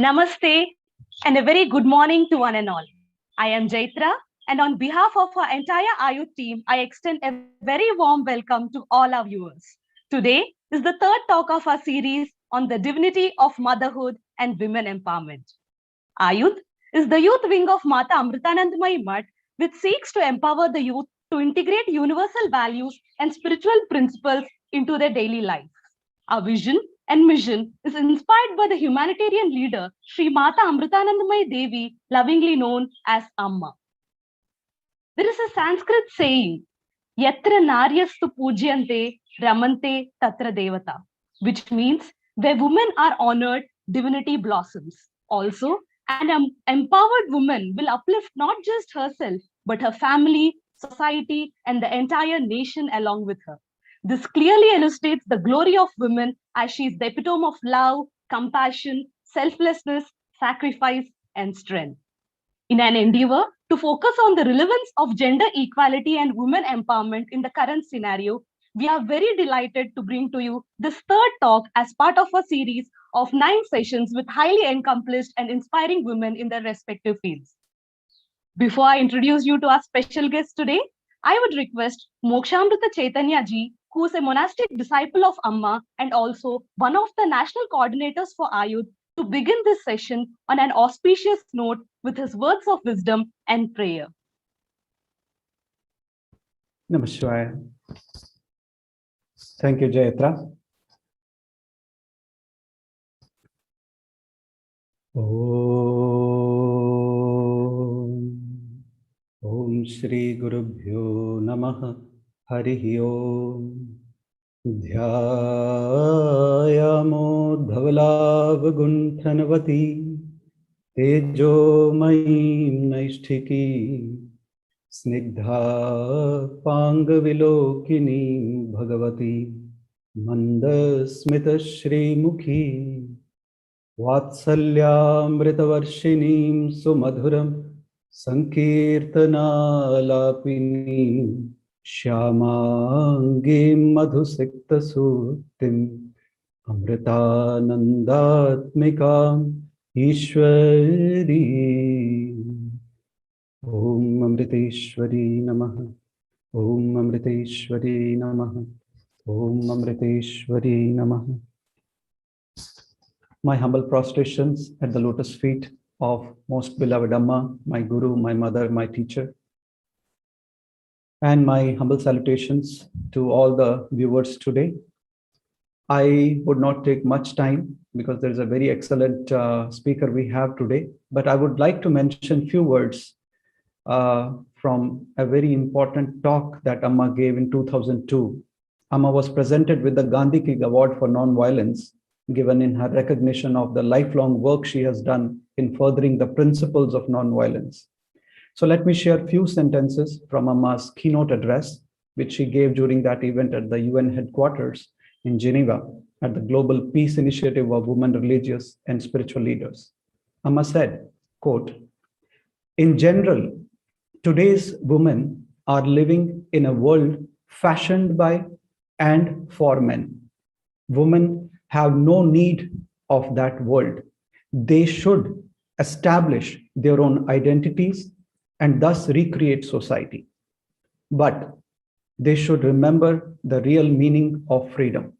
Namaste and a very good morning to one and all. I am Jaitra, and on behalf of our entire AYUDH team, I extend a very warm welcome to all our viewers. Today is the third talk of our series on the divinity of motherhood and women empowerment. AYUDH is the youth wing of Mata Amritanandamayi Mutt, which seeks to empower the youth to integrate universal values and spiritual principles into their daily life. Our vision and mission is inspired by the humanitarian leader Sri Mata Amritanandamayi Devi, lovingly known as Amma. There is a Sanskrit saying, Yatra naryastu pujyante ramante tatra devata, which means where women are honored, divinity blossoms. Also, an empowered woman will uplift not just herself, but her family, society, and the entire nation along with her. This clearly illustrates the glory of women as she is the epitome of love, compassion, selflessness, sacrifice, and strength. In an endeavor to focus on the relevance of gender equality and women empowerment in the current scenario, we are very delighted to bring to you this third talk as part of a series of 9 sessions with highly accomplished and inspiring women in their respective fields. Before I introduce you to our special guest today, I would request Mokshamrita Chaitanya ji, who is a monastic disciple of Amma and also one of the national coordinators for AYUDH, to begin this session on an auspicious note with his words of wisdom and prayer. Namaskar. Thank you, Jaitra. Om Shri Gurubhyo Namaha Harihi Om Dhyayamo Dhavalavagunthanavati Tejo Mayim Naishthiki Snigdha Pangavilokini Bhagavati Mandasmita Shri Mukhi Vatsalyamritavarshinim Sumadhuram Sankirtanalapinim Shyamangim Madhusikta Sutim Amritanandatmikam Ishwari Om Amriteshwari Namaha Om Amriteshwari Namaha Om Amriteshwari Namaha. My humble prostrations at the lotus feet of most beloved Amma, my Guru, my mother, my teacher. And my humble salutations to all the viewers today. I would not take much time because there is a very excellent speaker we have today, but I would like to mention few words from a very important talk that Amma gave in 2002. Amma was presented with the Gandhi King Award for Non-Violence, given in her recognition of the lifelong work she has done in furthering the principles of non-violence. So let me share a few sentences from Amma's keynote address, which she gave during that event at the UN headquarters in Geneva at the Global Peace Initiative of Women Religious and Spiritual Leaders. Amma said, quote, "In general, today's women are living in a world fashioned by and for men. Women have no need of that world. They should establish their own identities and thus recreate society. But they should remember the real meaning of freedom.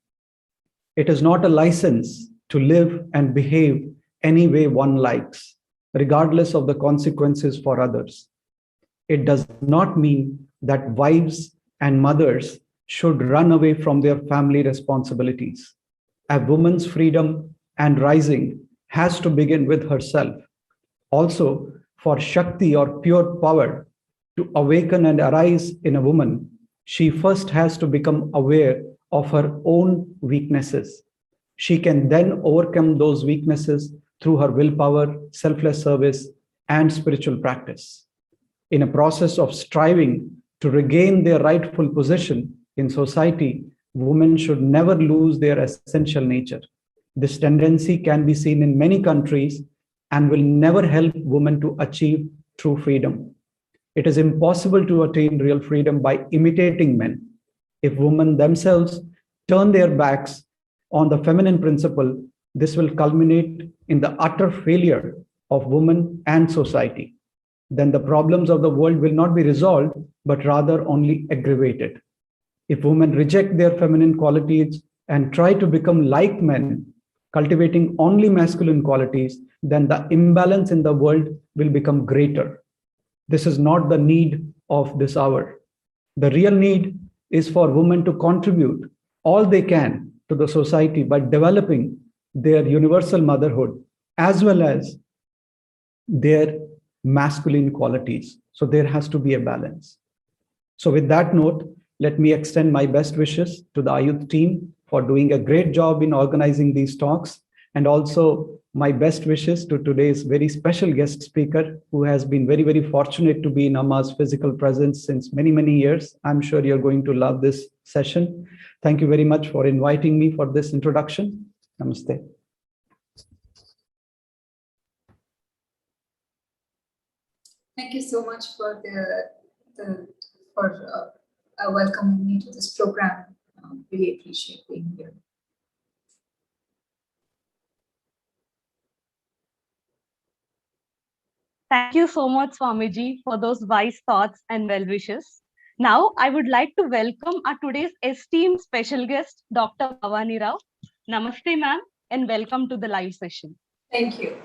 It is not a license to live and behave any way one likes, regardless of the consequences for others. It does not mean that wives and mothers should run away from their family responsibilities. A woman's freedom and rising has to begin with herself. Also, for Shakti or pure power to awaken and arise in a woman, she first has to become aware of her own weaknesses. She can then overcome those weaknesses through her willpower, selfless service, and spiritual practice. In a process of striving to regain their rightful position in society, women should never lose their essential nature. This tendency can be seen in many countries and will never help women to achieve true freedom. It is impossible to attain real freedom by imitating men. If women themselves turn their backs on the feminine principle, this will culminate in the utter failure of women and society. Then the problems of the world will not be resolved, but rather only aggravated. If women reject their feminine qualities and try to become like men, cultivating only masculine qualities, then the imbalance in the world will become greater. This is not the need of this hour. The real need is for women to contribute all they can to the society by developing their universal motherhood as well as their masculine qualities. So there has to be a balance. So with that note, let me extend my best wishes to the AYUDH team for doing a great job in organizing these talks, and also my best wishes to today's very special guest speaker, who has been very, very fortunate to be in Amma's physical presence since many, many years. I'm sure you're going to love this session. Thank you very much for inviting me for this introduction. Namaste. Thank you so much for welcoming me to this program. Really appreciate being here. Thank you so much, Swamiji, for those wise thoughts and well wishes. Now, I would like to welcome our today's esteemed special guest, Dr. Bhavani Rao. Namaste, ma'am, and welcome to the live session. Thank you.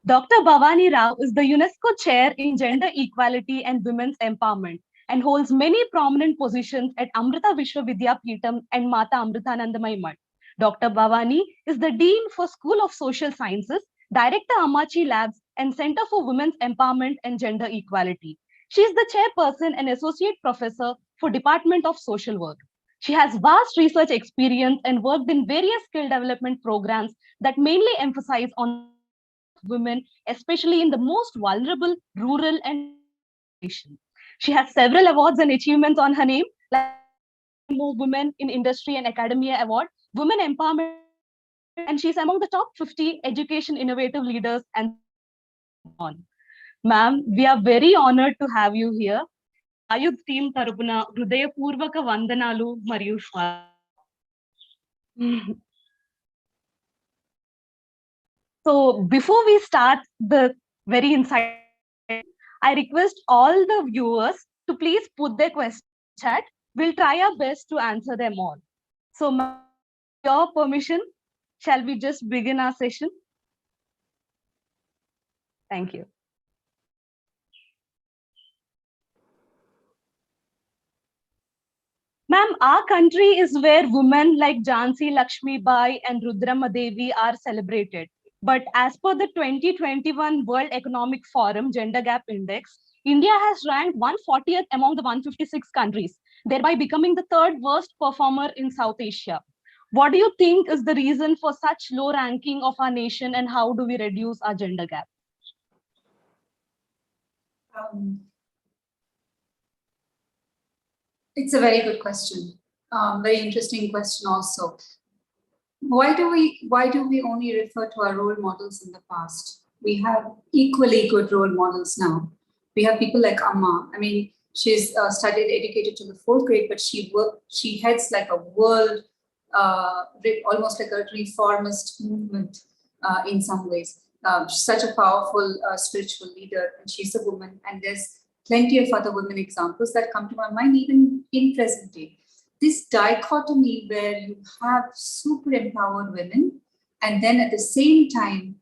Dr. Bhavani Rao is the UNESCO Chair in Gender Equality and Women's Empowerment and holds many prominent positions at Amrita Vishwavidyapeetham and Mata Amritanandamayi Math. Dr. Bhavani is the Dean for School of Social Sciences, Director Ammachi Labs, and Center for Women's Empowerment and Gender Equality. She is the Chairperson and Associate Professor for Department of Social Work. She has vast research experience and worked in various skill development programs that mainly emphasize on women, especially in the most vulnerable rural and nations. She has several awards and achievements on her name, like More Women in Industry and Academia Award, Women Empowerment, and she's among the top 50 education innovative leaders and on. Ma'am, we are very honored to have you here. AYUDH team tarupuna Hridayapurvaka Vandanalu Mariyu Swagatam. So before we start the very insightful, I request all the viewers to please put their questions in chat. We'll try our best to answer them all. So, with your permission, shall we just begin our session? Thank you. Ma'am, our country is where women like Jhansi Lakshmi Bai and Rudrama Devi are celebrated. But as per the 2021 World Economic Forum Gender Gap Index, India has ranked 140th among the 156 countries, thereby becoming the third worst performer in South Asia. What do you think is the reason for such low ranking of our nation, and how do we reduce our gender gap? It's a very good question. Very interesting question also. Why do we only refer to our role models in the past? We have equally good role models now. We have people like Amma. I mean, she's studied, educated to the 4th grade, but she heads like a world, almost like a reformist movement in some ways. Such a powerful spiritual leader, and she's a woman. And there's plenty of other women examples that come to my mind, even in present day. This dichotomy where you have super empowered women, and then at the same time,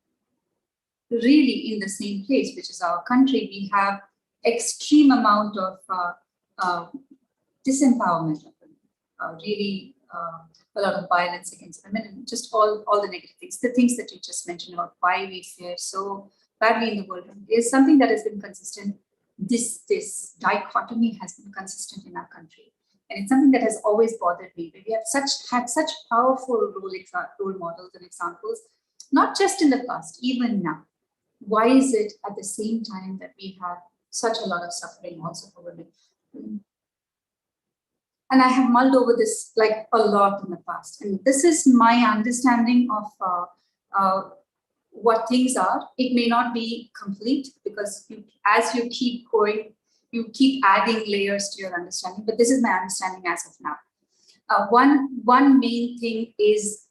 really in the same place, which is our country, we have extreme amount of disempowerment of women, really a lot of violence against women, and just all the negative things, the things that you just mentioned about why we fare so badly in the world, is something that has been consistent. This dichotomy has been consistent in our country. And it's something that has always bothered me. We have had such powerful role models and examples, not just in the past, even now. Why is it at the same time that we have such a lot of suffering also for women? And I have mulled over this like a lot in the past. And this is my understanding of what things are. It may not be complete, because as you keep going, you keep adding layers to your understanding, but this is my understanding as of now. One main thing is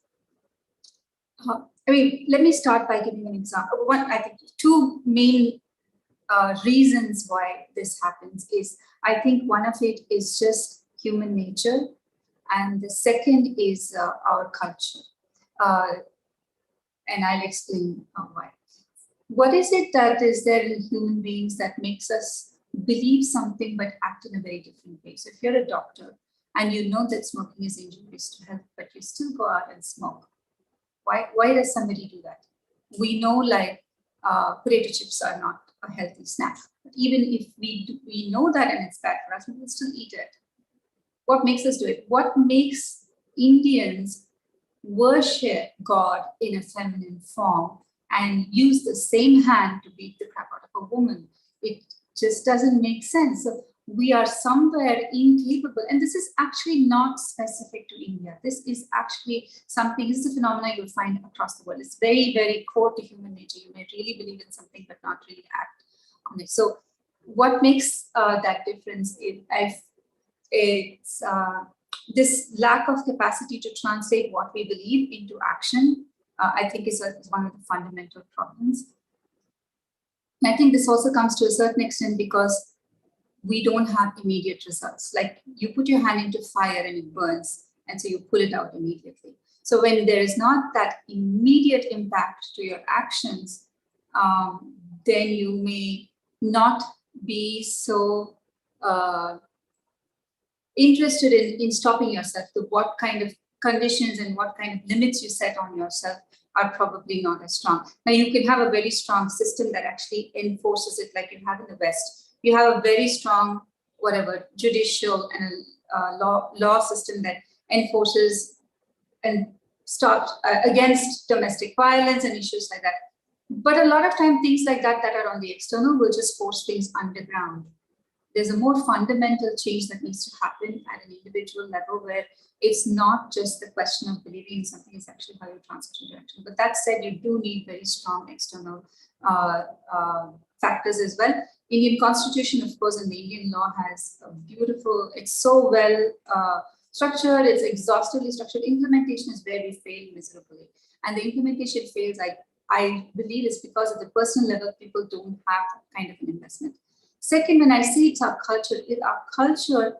I mean, let me start by giving an example. One, I think two main reasons why this happens is, I think one of it is just human nature, and the second is our culture. And I'll explain why. What is it that is there in human beings that makes us believe something but act in a very different way? So if you're a doctor and you know that smoking is injurious to health, but you still go out and smoke, why does somebody do that? We know like potato chips are not a healthy snack. But even if we know that and it's bad for us, we will still eat it. What makes us do it? What makes Indians worship God in a feminine form and use the same hand to beat the crap out of a woman? It just doesn't make sense. So we are somewhere incapable, and this is actually not specific to India. This is actually something, this is a phenomenon you'll find across the world. It's very, very core to human nature. You may really believe in something, but not really act on it. So what makes that difference is it's this lack of capacity to translate what we believe into action, I think is one of the fundamental problems. And I think this also comes to a certain extent because we don't have immediate results. Like you put your hand into fire and it burns, and so you pull it out immediately. So when there is not that immediate impact to your actions, then you may not be so interested in stopping yourself. To what kind of conditions and what kind of limits you set on yourself are probably not as strong. Now you can have a very strong system that actually enforces it, like you have in the West. You have a very strong, judicial and law system that enforces and stops against domestic violence and issues like that. But a lot of time, things like that are on the external will just force things underground. There's a more fundamental change that needs to happen at an individual level, where it's not just the question of believing in something, it's actually how you transfer into action. But that said, you do need very strong external factors as well. Indian Constitution, of course, and the Indian law has a beautiful, it's so well structured, it's exhaustively structured. Implementation is where we fail miserably. And the implementation fails, I believe, is because at the personal level, people don't have that kind of an investment. Second, when I say it's our culture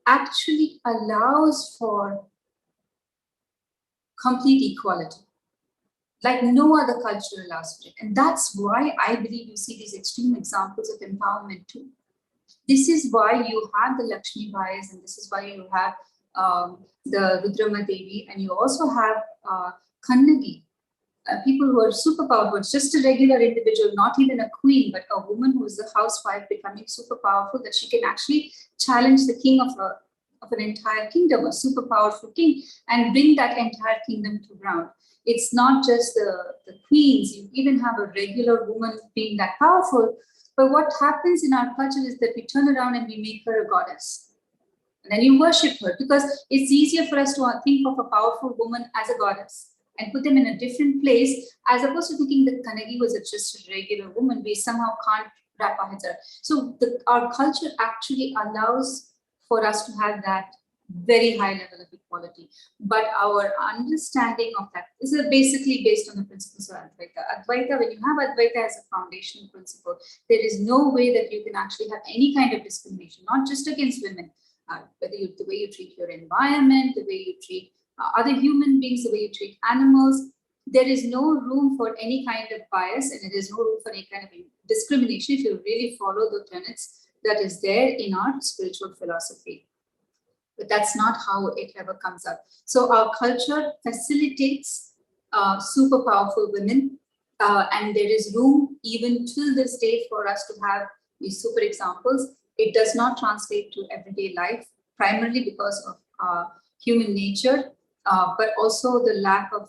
actually allows for complete equality, like no other culture allows for it. And that's why I believe you see these extreme examples of empowerment too. This is why you have the Lakshmi Bais, and this is why you have the Rudrama Devi, and you also have Kannagi. People who are super powerful, just a regular individual, not even a queen, but a woman who is a housewife becoming super powerful, that she can actually challenge the king of an entire kingdom, a super powerful king, and bring that entire kingdom to ground. It's not just the queens, you even have a regular woman being that powerful. But what happens in our culture is that we turn around and we make her a goddess. And then you worship her, because it's easier for us to think of a powerful woman as a goddess and put them in a different place, as opposed to thinking that Kannagi was just a regular woman. We somehow can't wrap our heads around. So our culture actually allows for us to have that very high level of equality. But our understanding of that is basically based on the principles of Advaita. Advaita, when you have Advaita as a foundational principle, there is no way that you can actually have any kind of discrimination, not just against women, whether the way you treat your environment, the way you treat other human beings, the way you treat animals. There is no room for any kind of bias, and there is no room for any kind of discrimination if you really follow the tenets that is there in our spiritual philosophy. But that's not how it ever comes up. So our culture facilitates super powerful women, and there is room even till this day for us to have these super examples. It does not translate to everyday life, primarily because of human nature, but also the lack of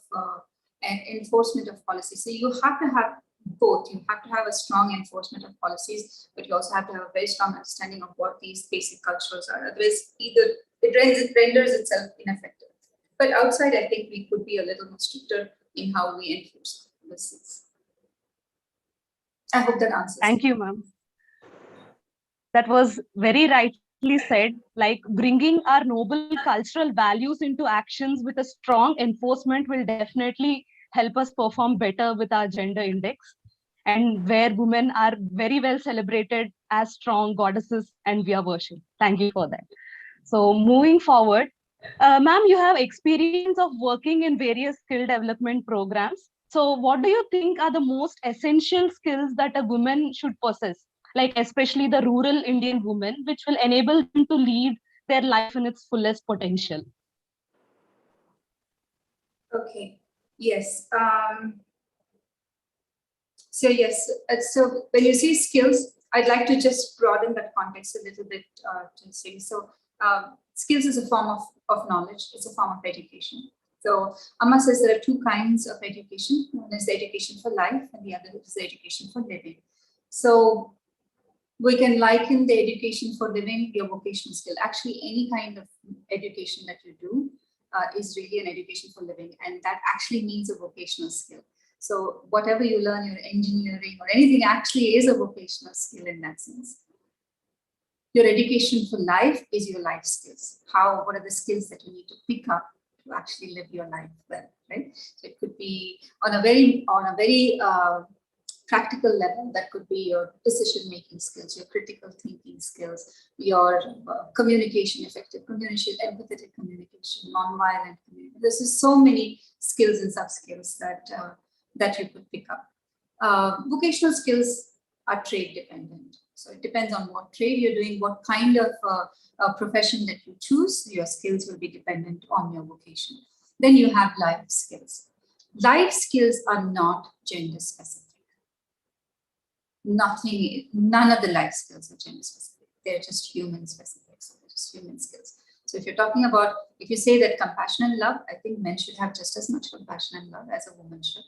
enforcement of policy. So you have to have both. You have to have a strong enforcement of policies, but you also have to have a very strong understanding of what these basic cultures are. Otherwise, either it renders itself ineffective. But outside, I think we could be a little more stricter in how we enforce policies. I hope that answers. Thank you, ma'am. That was very rightly said, like bringing our noble cultural values into actions with a strong enforcement will definitely help us perform better with our gender index, and where women are very well celebrated as strong goddesses and we are worshipped. Thank you for that. So moving forward, ma'am, you have experience of working in various skill development programs. So what do you think are the most essential skills that a woman should possess, like especially the rural Indian woman, which will enable them to lead their life in its fullest potential? Okay. Yes. So yes, so when you say skills, I'd like to just broaden that context a little bit to say. So skills is a form of knowledge. It's a form of education. So Amma says there are two kinds of education. One is the education for life and the other is the education for living. So we can liken the education for living your vocational skill. Actually, any kind of education that you do is really an education for living, and that actually means a vocational skill. So whatever you learn, your engineering or anything actually is a vocational skill in that sense. Your education for life is your life skills. What are the skills that you need to pick up to actually live your life well, right? So it could be on a very practical level. That could be your decision-making skills, your critical thinking skills, your communication, effective communication, empathetic communication, non-violent communication. There's so many skills and sub-skills that you could pick up. Vocational skills are trade dependent. So it depends on what trade you're doing, what kind of profession that you choose, your skills will be dependent on your vocation. Then you have life skills. Life skills are not gender specific. None of the life skills are gender specific. They're just human specific. So they're just human skills. So if you're talking about, if you say that compassion and love, I think men should have just as much compassion and love as a woman should.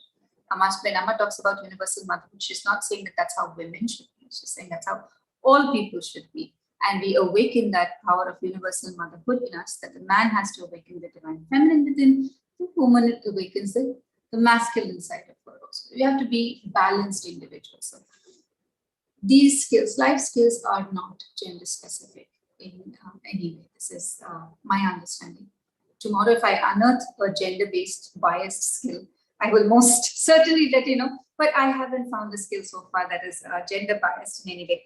When Amma talks about universal motherhood, she's not saying that that's how women should be. She's saying that's how all people should be. And we awaken that power of universal motherhood in us, that the man has to awaken the divine feminine within, the woman awakens the masculine side of her also. You have to be balanced individuals. So these skills, life skills, are not gender specific in any way. This is my understanding. Tomorrow, if I unearth a gender-based biased skill, I will most certainly let you know, but I haven't found a skill so far that is gender biased in any way.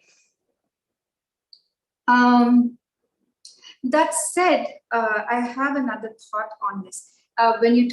That said, I have another thought on this. When you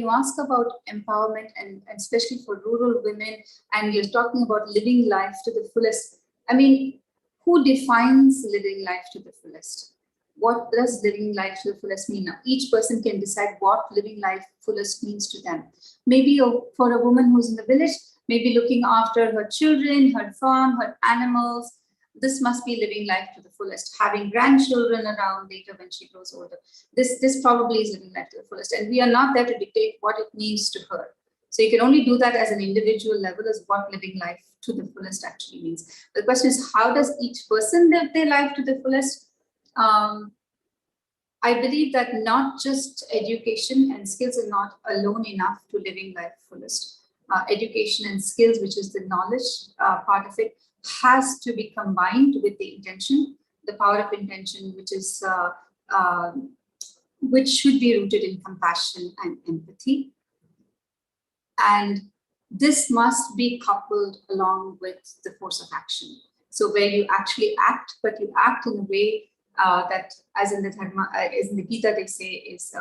ask about empowerment and especially for rural women, and you're talking about living life to the fullest, I mean, who defines living life to the fullest? What does living life to the fullest mean? Now, each person can decide what living life fullest means to them. Maybe for a woman who's in the village, maybe looking after her children, her farm, her animals, this must be living life to the fullest. Having grandchildren around later when she grows older, this probably is living life to the fullest. And we are not there to dictate what it means to her. So you can only do that as an individual level, as what living life to the fullest actually means. The question is, how does each person live their life to the fullest? I believe that not just education and skills are not alone enough to living life fullest. Education and skills, which is the knowledge part of it, has to be combined with the intention, the power of intention, which should be rooted in compassion and empathy. And this must be coupled along with the force of action. So where you actually act, but you act in a way that, as in the Dharma, as in the Gita, they say is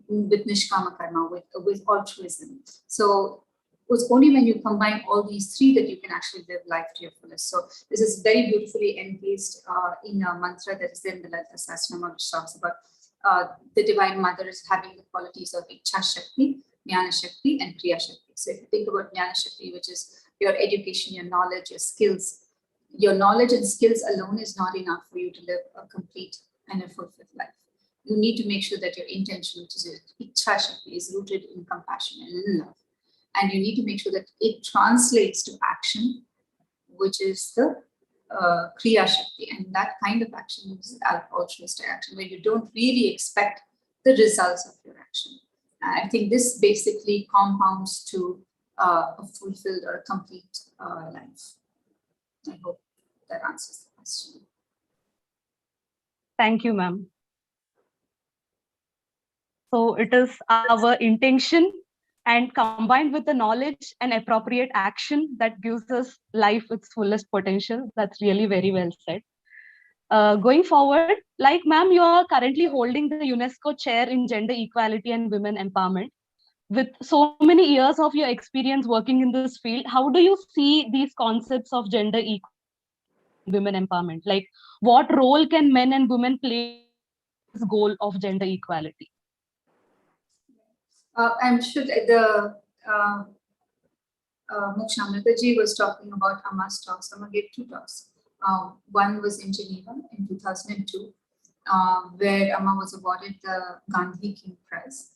with nishkama karma, with altruism. So it's only when you combine all these three that you can actually live life to your fullest. So this is very beautifully encased in a mantra that is there in the Lalita Sahasranama, which talks about the Divine Mother is having the qualities of Ichha Shakti, Jnana Shakti, and Kriya Shakti. So if you think about Jnana Shakti, which is your education, your knowledge, your skills, your knowledge and skills alone is not enough for you to live a complete and a fulfilled life. You need to make sure that your intention, which is your Ichha Shakti, is rooted in compassion and in love. And you need to make sure that it translates to action, which is the Kriya Shakti. And that kind of action is altruistic action, where you don't really expect the results of your action. And I think this basically compounds to a fulfilled or a complete life. I hope that answers the question. Thank you, ma'am. So it is our intention and combined with the knowledge and appropriate action that gives us life its fullest potential. That's really very well said. Going forward, like ma'am, you are currently holding the UNESCO chair in gender equality and women empowerment. With so many years of your experience working in this field, how do you see these concepts of gender equality and women empowerment? Like, what role can men and women play this goal of gender equality? I'm sure that the Mukshamritaji was talking about Amma's talks. Amma gave two talks. One was in Geneva in 2002, where Amma was awarded the Gandhi King Prize.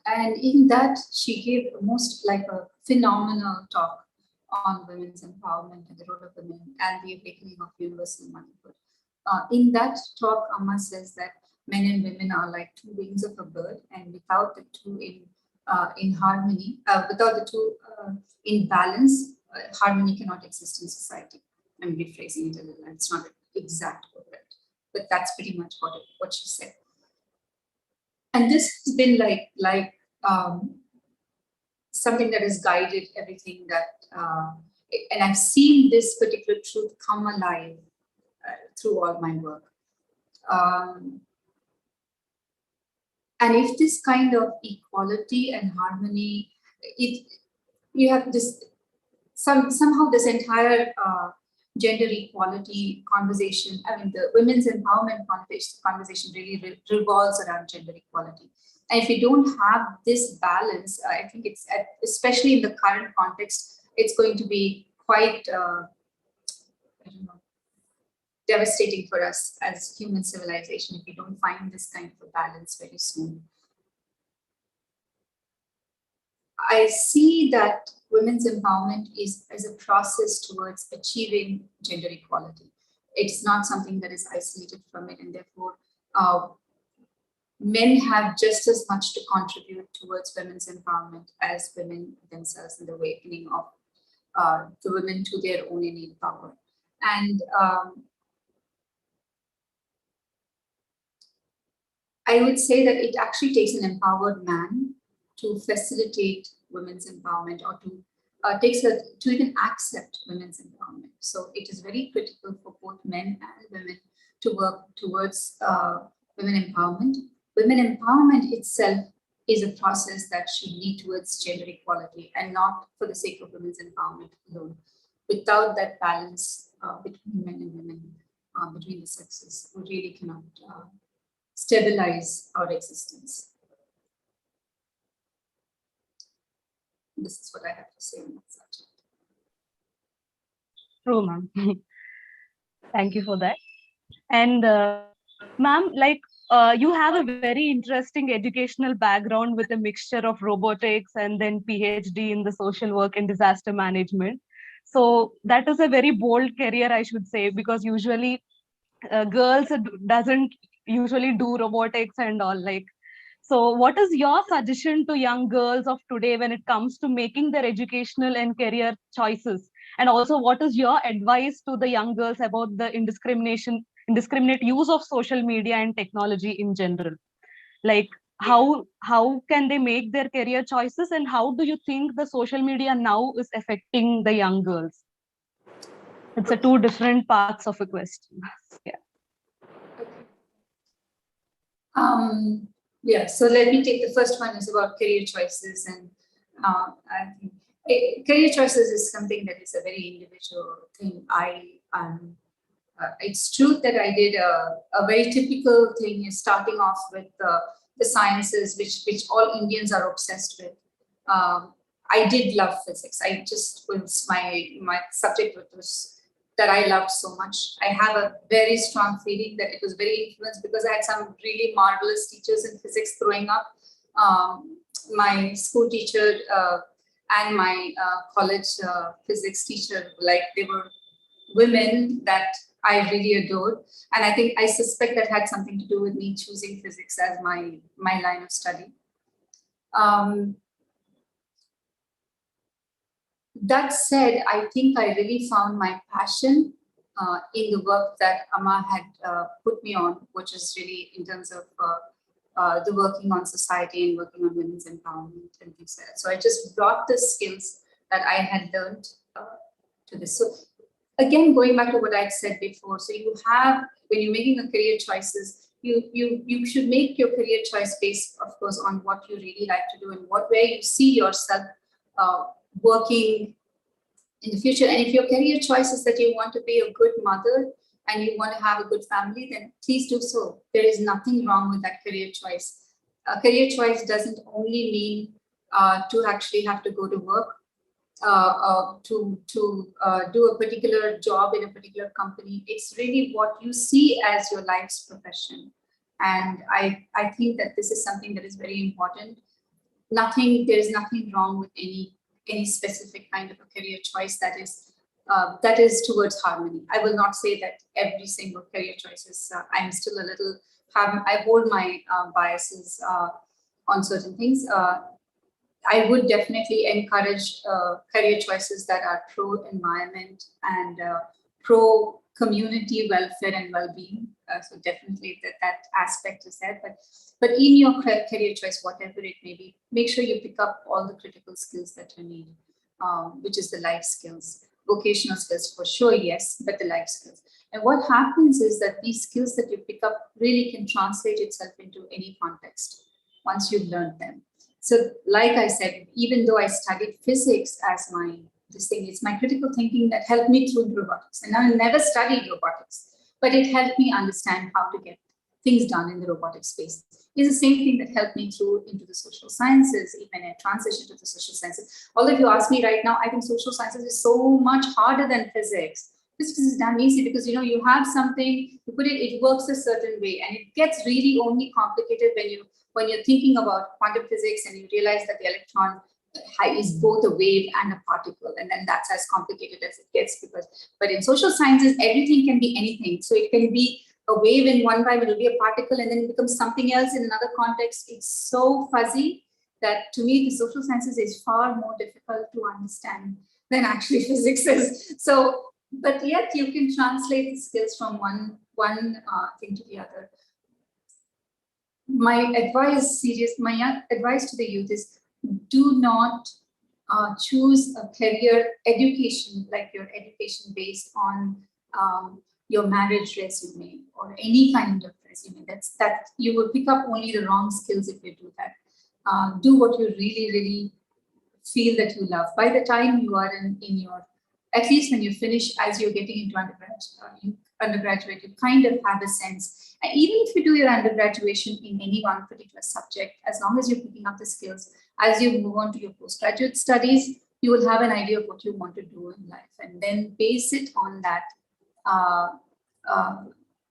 And in that, she gave most like a phenomenal talk on women's empowerment and the role of women and the awakening of universal motherhood. In that talk, Amma says that men and women are like two wings of a bird, and without the two in harmony, without the two in balance, harmony cannot exist in society. I'm rephrasing it a little, it's not an exact word, but that's pretty much what she said. And this has been like something that has guided everything that, and I've seen this particular truth come alive through all my work. And if this kind of equality and harmony, you have this, somehow this entire gender equality conversation, I mean, the women's empowerment conversation really revolves around gender equality. And if you don't have this balance, I think it's, especially in the current context, it's going to be quite, I don't know, devastating for us as human civilization if we don't find this kind of a balance very soon. I see that women's empowerment is as a process towards achieving gender equality. It's not something that is isolated from it, and therefore men have just as much to contribute towards women's empowerment as women themselves in the awakening of the women to their own innate power. And I would say that it actually takes an empowered man to facilitate women's empowerment, or to even accept women's empowerment. So it is very critical for both men and women to work towards women empowerment. Women empowerment itself is a process that should lead towards gender equality, and not for the sake of women's empowerment alone. Without that balance between men and women, between the sexes, we really cannot stabilize our existence. This is what I have to say on that subject. True, ma'am. Thank you for that. And ma'am, like you have a very interesting educational background with a mixture of robotics and then PhD in the social work and disaster management. So that is a very bold career, I should say, because usually girls doesn't usually do robotics and all. Like, so what is your suggestion to young girls of today when it comes to making their educational and career choices? And also, what is your advice to the young girls about the indiscriminate use of social media and technology in general? Like, how can they make their career choices, and how do you think the social media now is affecting the young girls? It's a two different parts of a question. Yeah. Yeah, so let me take the first one is about career choices. And I think career choices is something that is a very individual thing. It's true that I did a very typical thing is starting off with the sciences, which all Indians are obsessed with. I did love physics. I just was my subject was that I loved so much. I have a very strong feeling that it was very influenced because I had some really marvelous teachers in physics growing up. My school teacher and my college physics teacher, like they were women that I really adored. And I suspect that had something to do with me choosing physics as my line of study. That said, I think I really found my passion in the work that Amma had put me on, which is really in terms of the working on society and working on women's empowerment and things like that. So I just brought the skills that I had learned to this. So again, going back to what I'd said before, so you have, when you're making a career choices, you should make your career choice based, of course, on what you really like to do and where you see yourself working in the future. And if your career choice is that you want to be a good mother and you want to have a good family, then please do so. There is nothing wrong with that career choice. A career choice doesn't only mean to actually have to go to work, to do a particular job in a particular company. It's really what you see as your life's profession. And I think that this is something that is very important. There is nothing wrong with any specific kind of a career choice that is towards harmony. I will not say that every single career choice is, I'm still a little, I hold my biases on certain things. I would definitely encourage career choices that are pro-environment and pro-community welfare and well-being. So definitely that aspect is there. But in your career choice, whatever it may be, make sure you pick up all the critical skills that you need, which is the life skills. Vocational skills for sure, yes, but the life skills. And what happens is that these skills that you pick up really can translate itself into any context once you've learned them. So like I said, even though I studied physics as this thing, it's my critical thinking that helped me through robotics. And I never studied robotics, but it helped me understand how to get things done in the robotic space. It's the same thing that helped me through into the social sciences, even a transition to the social sciences. Although if you ask me right now, I think social sciences is so much harder than physics. Physics is damn easy because you have something, you put it works a certain way, and it gets really only complicated when you're thinking about quantum physics and you realize that the electron is both a wave and a particle, and then that's as complicated as it gets. But in social sciences, everything can be anything. So it can be a wave in one time, it'll be a particle, and then it becomes something else in another context. It's so fuzzy that to me, the social sciences is far more difficult to understand than actually physics is. So, but yet you can translate the skills from one thing to the other. My advice to the youth is, do not choose a career education, like your education based on your marriage resume or any kind of resume. That you will pick up only the wrong skills if you do that. Do what you really, really feel that you love. By the time you are in your, at least when you finish, as you're getting into undergraduate, you kind of have a sense. And even if you do your undergraduation in any one particular subject, as long as you're picking up the skills, as you move on to your postgraduate studies, you will have an idea of what you want to do in life, and then base it on that,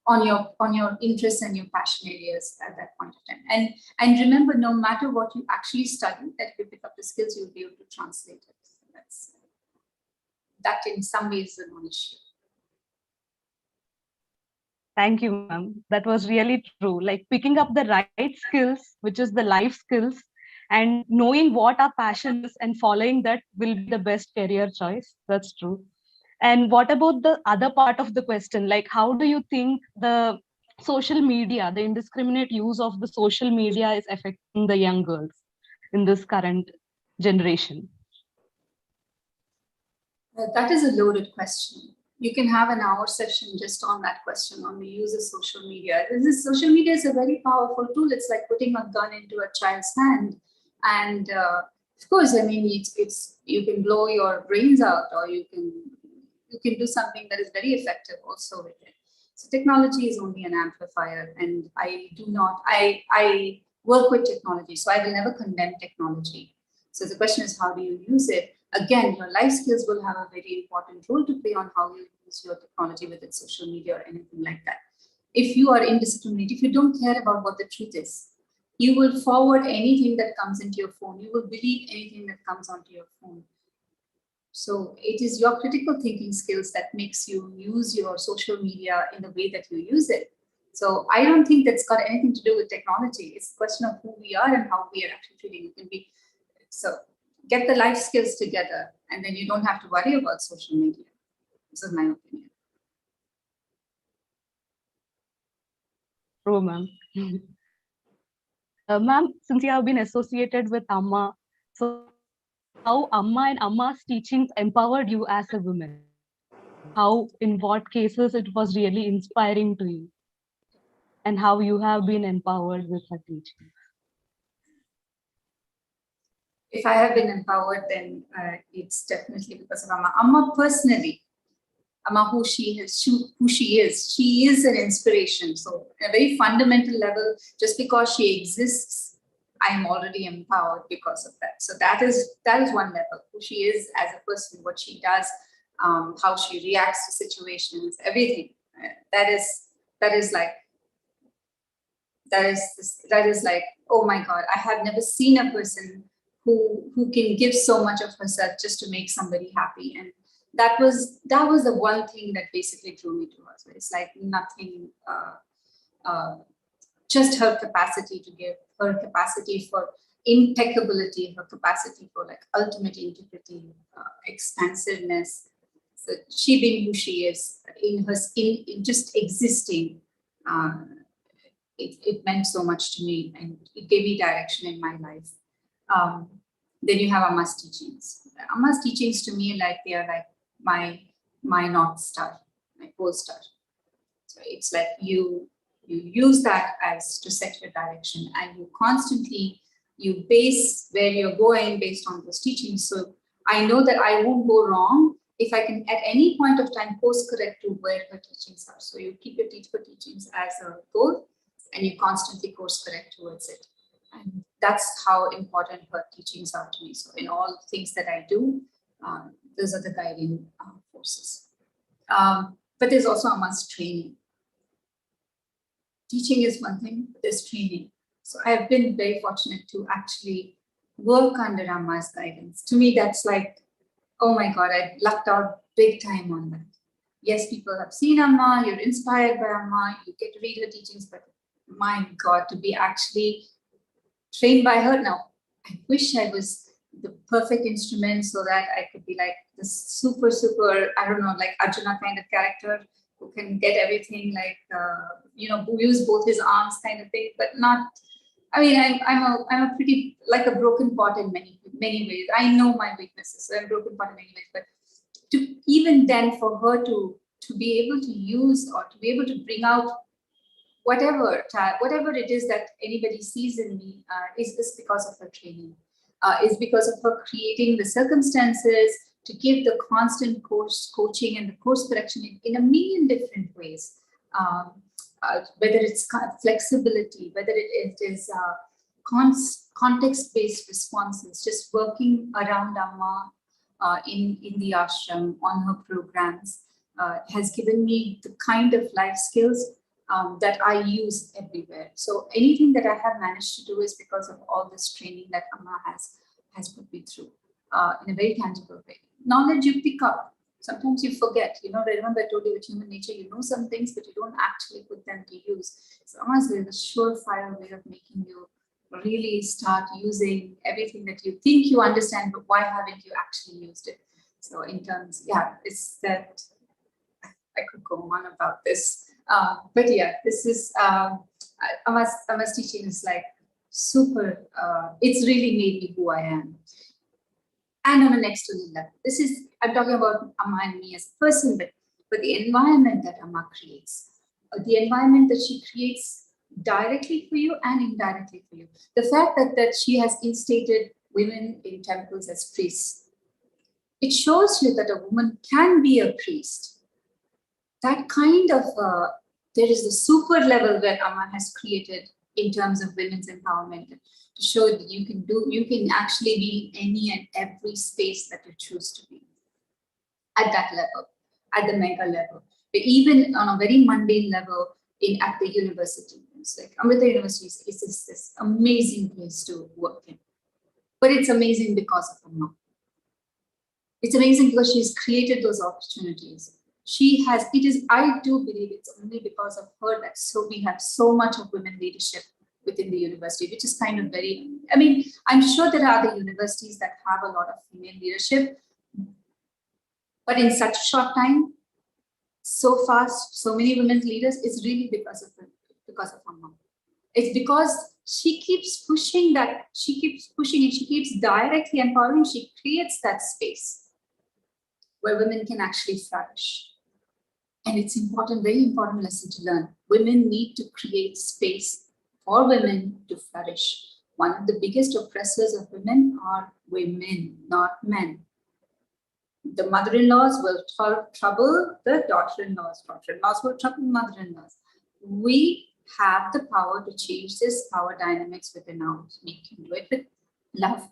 on your interests and your passion areas at that point of time. And remember, no matter what you actually study, that if you pick up the skills, you'll be able to translate it. So that in some ways is a non-issue. Thank you, ma'am. That was really true. Like picking up the right skills, which is the life skills, and knowing what our passion is and following that will be the best career choice. That's true. And what about the other part of the question? Like, how do you think the social media, the indiscriminate use of the social media is affecting the young girls in this current generation? That is a loaded question. You can have an hour session just on that question, on the use of social media. Social media is a very powerful tool. It's like putting a gun into a child's hand. And of course, I mean, it's you can blow your brains out, or you can do something that is very effective also with it. So technology is only an amplifier, and I work with technology, so I will never condemn technology. So the question is, how do you use it? Again, your life skills will have a very important role to play on how you use your technology, whether it's social media or anything like that. If you are indiscriminate, if you don't care about what the truth is, you will forward anything that comes into your phone. You will believe anything that comes onto your phone. So it is your critical thinking skills that makes you use your social media in the way that you use it. So I don't think that's got anything to do with technology. It's a question of who we are and how we are actually treating it. So get the life skills together, and then you don't have to worry about social media. This is my opinion. True, ma'am. Ma'am, since you have been associated with Amma, so how Amma and Amma's teachings empowered you as a woman? How, in what cases it was really inspiring to you? And how you have been empowered with her teaching? If I have been empowered, then it's definitely because of Amma. Amma personally, Amma, who she is an inspiration. So, at a very fundamental level, just because she exists, I'm already empowered because of that. So that is one level. Who she is as a person, what she does, how she reacts to situations, everything. That is like oh my God, I have never seen a person who can give so much of herself just to make somebody happy. And that was the one thing that basically drew me to her. So it's like nothing, just her capacity to give, her capacity for impeccability, her capacity for like ultimate integrity, expansiveness. So she being who she is in just existing, it meant so much to me, and it gave me direction in my life. Then you have Amma's teachings. Amma's teachings to me, like they are like my North Star, my pole star. So it's like you use that as to set your direction, and you base where you're going based on those teachings. So I know that I won't go wrong if I can at any point of time course correct to where her teachings are. So you keep your teachings as a goal, and you constantly course correct towards it. And that's how important her teachings are to me. So in all things that I do, those are the guiding forces. But there's also Amma's training. Teaching is one thing, but there's training. So I've been very fortunate to actually work under Amma's guidance. To me, that's like, oh my God, I lucked out big time on that. Yes, people have seen Amma, you're inspired by Amma, you get to read her teachings, but my God, to be actually trained by her now, I wish I was the perfect instrument so that I could be like the super, I don't know, like Arjuna kind of character who can get everything like, who use both his arms kind of thing, but not, I mean, I'm a pretty, like a broken pot in many ways. I know my weaknesses, so I'm broken pot in many ways, but to even then for her to be able to use or to be able to bring out whatever it is that anybody sees in me is because of her training, is because of her creating the circumstances to give the constant coaching and the course correction in a million different ways. Whether it's flexibility, whether it is context-based responses, just working around Amma in the ashram on her programs has given me the kind of life skills that I use everywhere. So anything that I have managed to do is because of all this training that Amma has put me through in a very tangible way. Knowledge you pick up. Sometimes you forget. Remember I told you with human nature, you know some things, but you don't actually put them to use. So Amma's a surefire way of making you really start using everything that you think you understand, but why haven't you actually used it? So in terms, it's that I could go on about this. But yeah, this is Amma's teaching is like super. It's really made me who I am. And on the next level, I'm talking about Amma and me as a person, but the environment that Amma creates, the environment that she creates directly for you and indirectly for you. The fact that she has instated women in temples as priests, it shows you that a woman can be a priest. That kind of, there is a super level that Amma has created in terms of women's empowerment to show that you can actually be in any and every space that you choose to be at that level, at the mega level, but even on a very mundane level at the university. It's like Amrita University is this amazing place to work in, but it's amazing because of Amma. It's amazing because she's created those opportunities. I do believe it's only because of her that we have so much of women leadership within the university, which is kind of I'm sure there are other universities that have a lot of female leadership, but in such a short time, so fast, so many women leaders, it's really because of Amma. It's because she keeps pushing that, she keeps pushing and she keeps directly empowering, she creates that space where women can actually flourish. And it's important, very important lesson to learn. Women need to create space for women to flourish. One of the biggest oppressors of women are women, not men. The mother-in-laws will trouble the daughter-in-laws. Daughter-in-laws will trouble mother-in-laws. We have the power to change this power dynamics within ours. We can do it with love.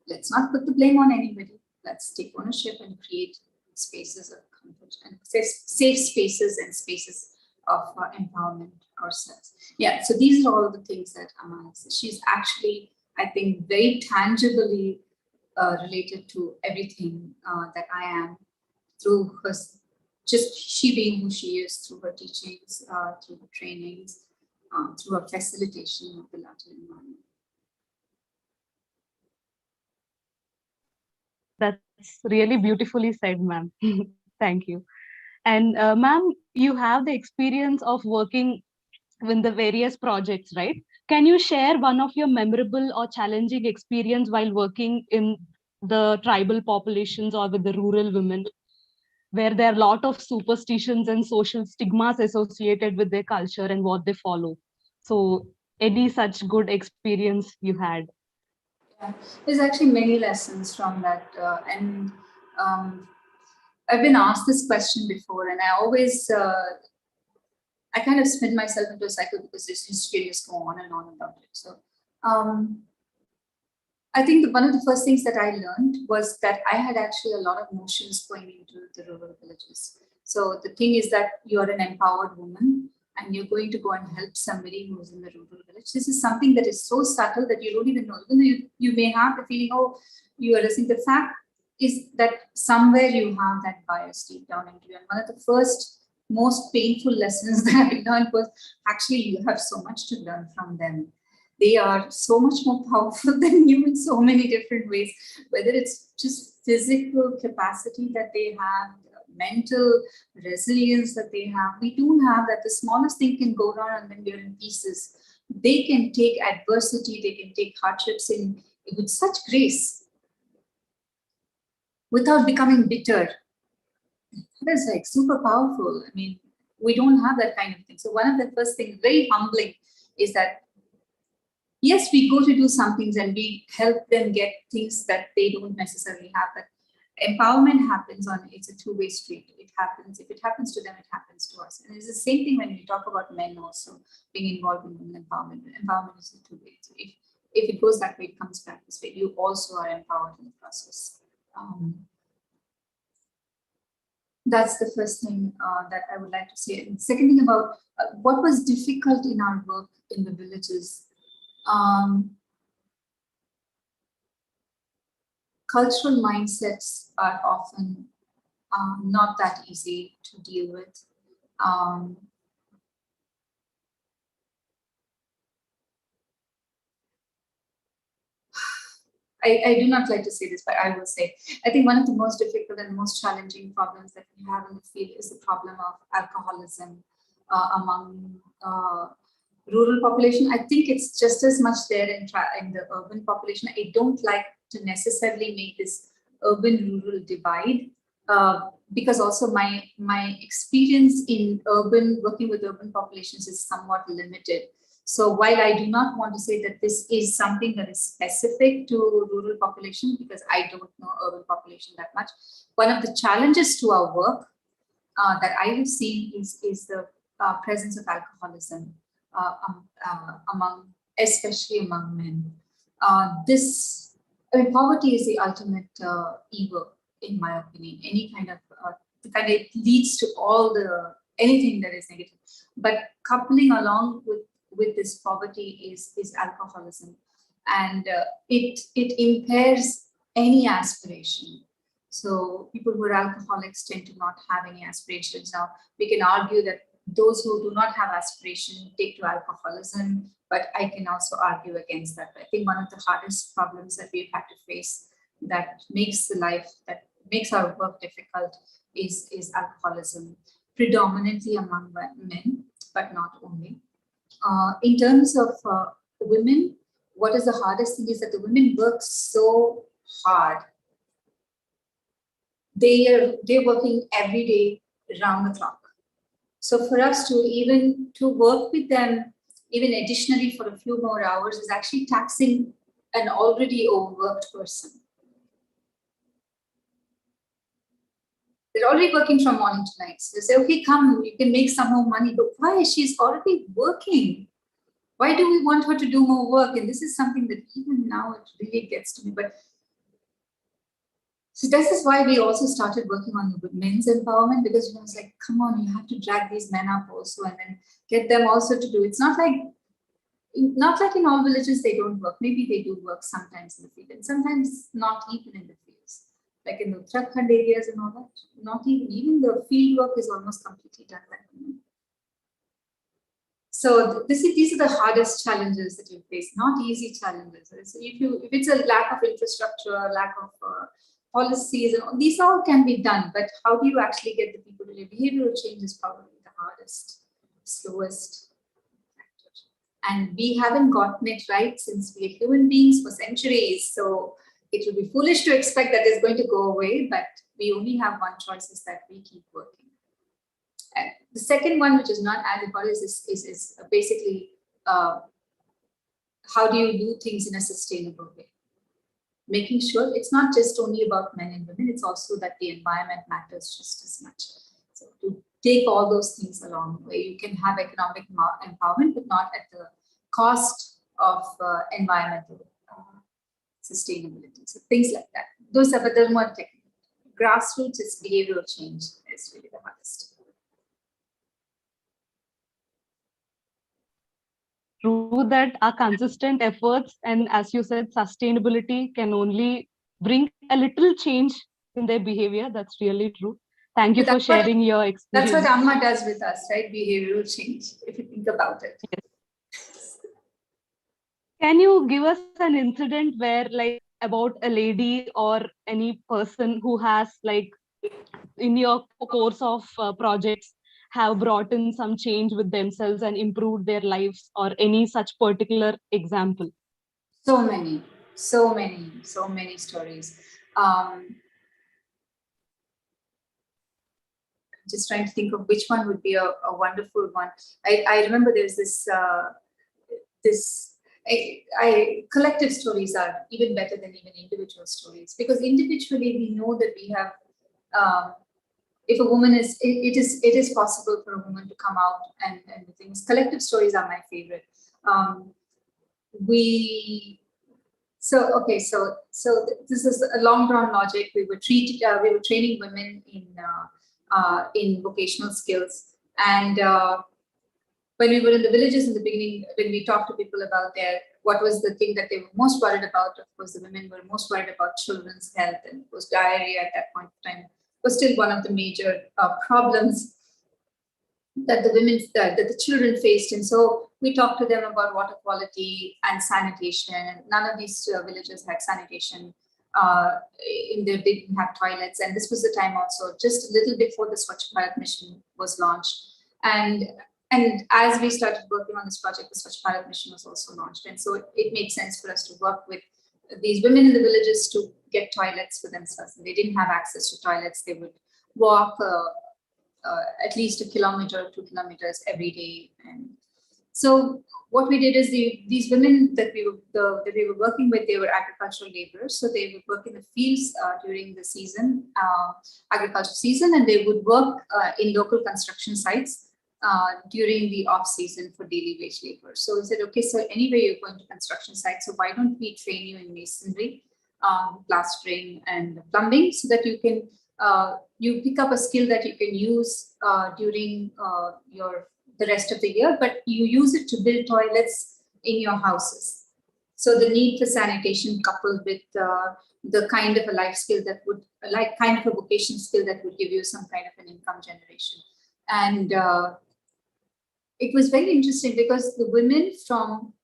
Let's not put the blame on anybody. Let's take ownership and create spaces of comfort and safe spaces and spaces of empowerment ourselves. Yeah, so these are all the things that Amma says. She's actually, I think, very tangibly related to everything that I am through her, just she being who she is, through her teachings, through her trainings, through her facilitation of the Latin environment. That's really beautifully said, ma'am. Thank you. And ma'am, you have the experience of working with the various projects, right? Can you share one of your memorable or challenging experience while working in the tribal populations or with the rural women, where there are a lot of superstitions and social stigmas associated with their culture and what they follow? So any such good experience you had? Yeah, there's actually many lessons from that. And I've been asked this question before, and I always, I kind of spin myself into a cycle because this history just go on and on about it. So I think that one of the first things that I learned was that I had actually a lot of notions going into the rural villages. So the thing is that you're an empowered woman and you're going to go and help somebody who's in the rural village. This is something that is so subtle that you don't even know. Even though you may have the feeling, oh, you are listening. The fact is that somewhere you have that bias deep down into you. And one of the first most painful lessons that I learned was actually you have so much to learn from them. They are so much more powerful than you in so many different ways, whether it's just physical capacity that they have, mental resilience that they have. We don't have that. The smallest thing can go wrong and then we're in pieces. They can take adversity, they can take hardships in with such grace without becoming bitter. That is like super powerful. I mean, we don't have that kind of thing. So one of the first things, very humbling, is that yes, we go to do some things and we help them get things that they don't necessarily have. But empowerment happens on, it's a two-way street. It happens, if it happens to them, it happens to us. And it's the same thing when we talk about men also being involved in women empowerment. Empowerment is a two-way. So if it goes that way, it comes back this way. You also are empowered in the process. That's the first thing that I would like to say. And the second thing about what was difficult in our work in the villages. Cultural mindsets are often not that easy to deal with. I do not like to say this, but I will say, I think one of the most difficult and most challenging problems that we have in the field is the problem of alcoholism among rural population. I think it's just as much there in the urban population. I don't like to necessarily make this urban-rural divide because also my experience in working with urban populations is somewhat limited. So while I do not want to say that this is something that is specific to rural population, because I don't know urban population that much, one of the challenges to our work that I have seen is the presence of alcoholism especially among men. Poverty is the ultimate evil, in my opinion. Any kind of it leads to anything that is negative. But coupling along with this poverty is alcoholism, and it impairs any aspiration. So people who are alcoholics tend to not have any aspirations. Now we can argue that those who do not have aspiration take to alcoholism, but I can also argue against that. I think one of the hardest problems that we've had to face that makes our work difficult is alcoholism, predominantly among men, but not only. In terms of the women, what is the hardest thing is that the women work so hard. They're working every day around the clock. So for us to even to work with them, even additionally for a few more hours, is actually taxing an already overworked person. They're already working from morning to night. So they say, okay, come, you can make some more money. But why? She's already working. Why do we want her to do more work? And this is something that even now it really gets to me. But so this is why we also started working on the men's empowerment, because I was like, come on, you have to drag these men up also and then get them also to do. It's not like in all villages they don't work. Maybe they do work sometimes in the field, and sometimes not even in the fields. Like in the Uttarakhand areas and all that, not even the field work is almost completely done by women. So these are the hardest challenges that you face, not easy challenges. So if it's a lack of infrastructure, lack of policies, and these all can be done, but how do you actually get the people to live? Behavioral change is probably the hardest, slowest factor. And we haven't gotten it right since we're human beings for centuries. So it would be foolish to expect that it's going to go away, but we only have one choice, is that we keep working. And the second one, which is not as important, is basically how do you do things in a sustainable way? Making sure it's not just only about men and women, it's also that the environment matters just as much. So to take all those things along, where you can have economic empowerment, but not at the cost of environmental sustainability. So things like that. Those are the more technical. Grassroots is behavioral change is really the hardest. True that our consistent efforts and, as you said, sustainability can only bring a little change in their behavior. That's really true. Thank you for sharing your experience. That's what Amma does with us, right? Behavioral change, if you think about it. Yes. Can you give us an incident where, like, about a lady or any person who has, like, in your course of projects, have brought in some change with themselves and improved their lives, or any such particular example? So many stories. Just trying to think of which one would be a wonderful one. I remember there's this collective stories are even better than even individual stories, because individually we know that we have if a woman is it is possible for a woman to come out and the things. Collective stories are my favorite. So this is a long drawn logic. We were training women in vocational skills, and when we were in the villages in the beginning, when we talked to people about what was the thing that they were most worried about, of course, the women were most worried about children's health, and of course, diarrhea at that point in time was still one of the major problems that the children faced. And so we talked to them about water quality and sanitation, and none of these villages had sanitation. They didn't have toilets, and this was the time also just a little before the Swachh Bharat mission was launched. And as we started working on this project, the Swachh Bharat mission was also launched. And so it made sense for us to work with these women in the villages to get toilets for themselves. And they didn't have access to toilets. They would walk at least 1 kilometer, 2 kilometers every day. And so what we did is these women that we were working with, they were agricultural laborers. So they would work in the fields during the season, agricultural season, and they would work in local construction sites during the off season for daily wage labor. So we said, okay, so anyway, you're going to construction sites, so why don't we train you in masonry, plastering, and plumbing, so that you can you pick up a skill that you can use during the rest of the year, but you use it to build toilets in your houses. So the need for sanitation, coupled with the kind of a life skill that would, kind of a vocation skill that would give you some kind of an income generation. And it was very interesting because the women from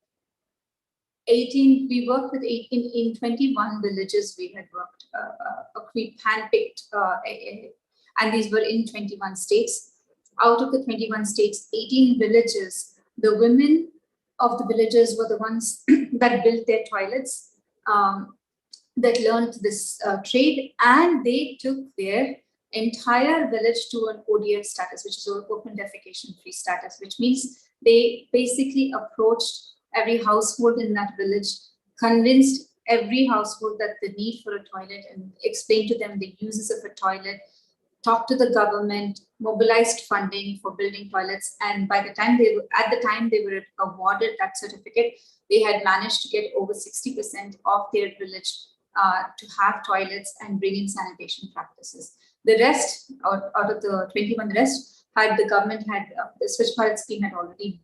18, we worked with 18 in 21 villages. We had worked, we handpicked, and these were in 21 states. Out of the 21 states, 18 villages, the women of the villagers were the ones that built their toilets, that learned this trade, and they took their entire village to an ODF status, which is open defecation free status, which means they basically approached every household in that village, convinced every household that the need for a toilet, and explained to them the uses of a toilet, talked to the government, mobilized funding for building toilets, and by the time they were awarded that certificate, they had managed to get over 60% of their village to have toilets and bring in sanitation practices. The rest, out of the 21 rest, the government had, the Switch Bharat scheme had already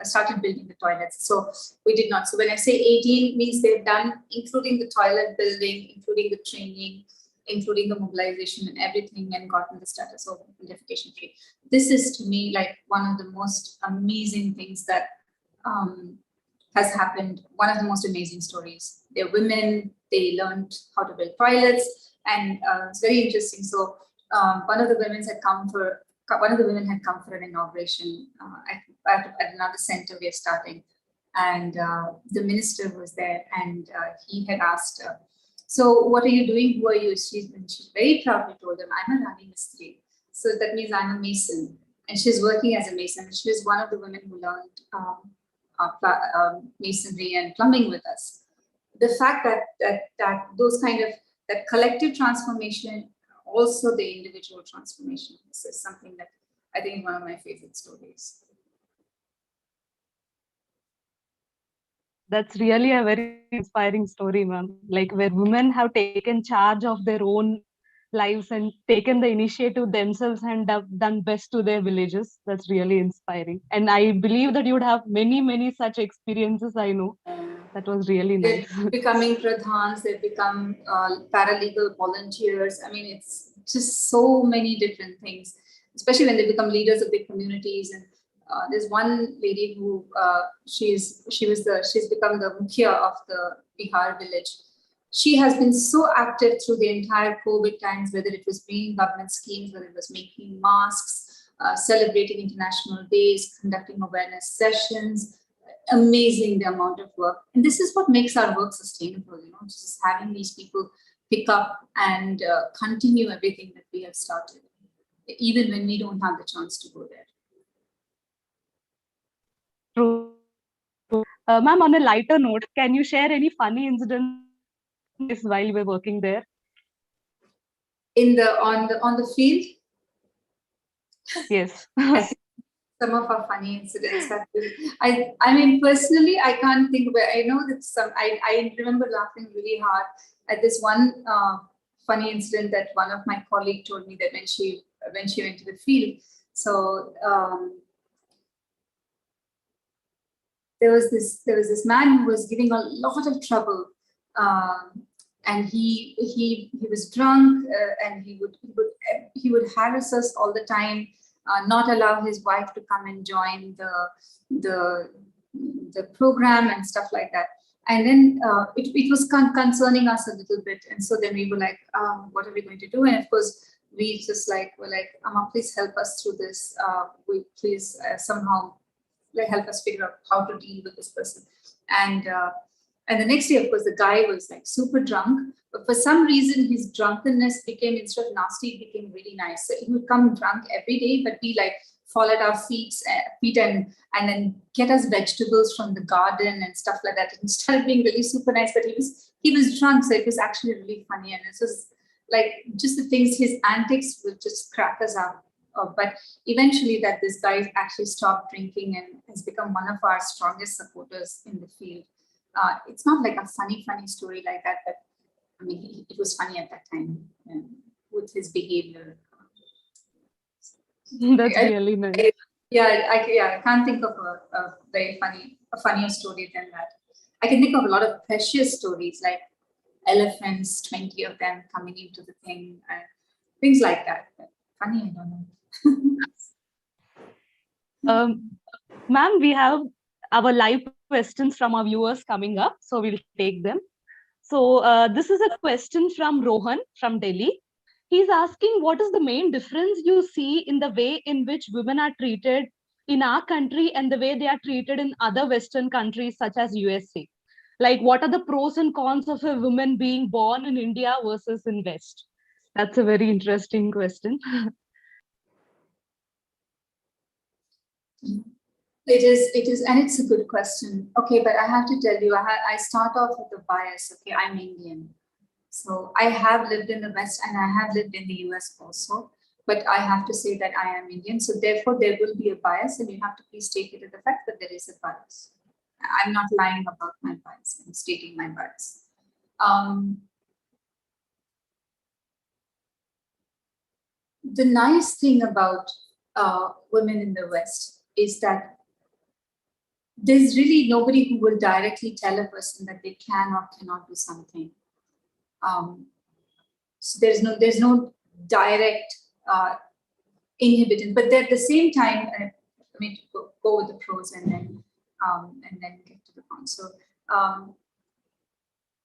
started building the toilets. So we did not. So when I say 18, means they've done, including the toilet building, including the training, including the mobilization and everything, and gotten the status of defecation free. This is, to me, like one of the most amazing things that has happened. One of the most amazing stories. They're women. They learned how to build toilets, and it's very interesting. So one of the women had come for an inauguration at another center we are starting, and the minister was there, and he had asked, so what are you doing? Who are you? She's very proudly told him, I'm a Rani Mistri. So that means I'm a mason, and she's working as a mason. She was one of the women who learned masonry and plumbing with us. The fact that those kind of, that collective transformation, also the individual transformation, this is something that I think is one of my favorite stories. That's really a very inspiring story, ma'am. Like where women have taken charge of their own lives and taken the initiative themselves and have done best to their villages. That's really inspiring. And I believe that you would have many, many such experiences, I know. That was really nice. They're becoming pradhans, they've become paralegal volunteers. I mean, it's just so many different things, especially when they become leaders of big communities. And there's one lady who she's become the mukhya of the Bihar village. She has been so active through the entire COVID times, whether it was bringing government schemes, whether it was making masks, celebrating international days, conducting awareness sessions. Amazing the amount of work, and this is what makes our work sustainable. You know, just having these people pick up and continue everything that we have started, even when we don't have the chance to go there. True. Ma'am, on a lighter note, can you share any funny incidents while you were working there? On the field? Yes. Some of our funny incidents have been, I mean, personally, I can't think of it. I know that I remember laughing really hard at this one funny incident that one of my colleagues told me, that when she went to the field. So there was this man who was giving a lot of trouble, and he was drunk, and he would harass us all the time. Not allow his wife to come and join the program and stuff like that. And then it was concerning us a little bit. And so then we were like, what are we going to do? And of course, we just were like, Amma, please help us through this. Please somehow help us figure out how to deal with this person. And the next day, of course, the guy was like super drunk. But for some reason, his drunkenness became, instead of nasty, it became really nice. So he would come drunk every day, but be like, fall at our feet and then get us vegetables from the garden and stuff like that. And started being really super nice. But he was drunk, so it was actually really funny. And it was like just the things, his antics would just crack us up. But eventually, that this guy actually stopped drinking and has become one of our strongest supporters in the field. It's not like a funny story like that, but I mean, it was funny at that time with his behavior. That's really nice. I can't think of a funnier story than that. I can think of a lot of precious stories, like elephants, 20 of them coming into the thing, and things like that. But funny, I don't know. Ma'am, we have our live questions from our viewers coming up, so we'll take them. So this is a question from Rohan from Delhi. He's asking, what is the main difference you see in the way in which women are treated in our country and the way they are treated in other Western countries such as USA? Like, what are the pros and cons of a woman being born in India versus in West? That's a very interesting question. It is, and it's a good question. Okay, but I have to tell you, I start off with a bias. Okay, I'm Indian. So I have lived in the West and I have lived in the US also. But I have to say that I am Indian. So therefore, there will be a bias, and you have to please take it as the fact that there is a bias. I'm not lying about my bias, I'm stating my bias. The nice thing about women in the West is that there's really nobody who will directly tell a person that they can or cannot do something. So there's no direct inhibition, but at the same time, I mean, to go with the pros and then get to the cons.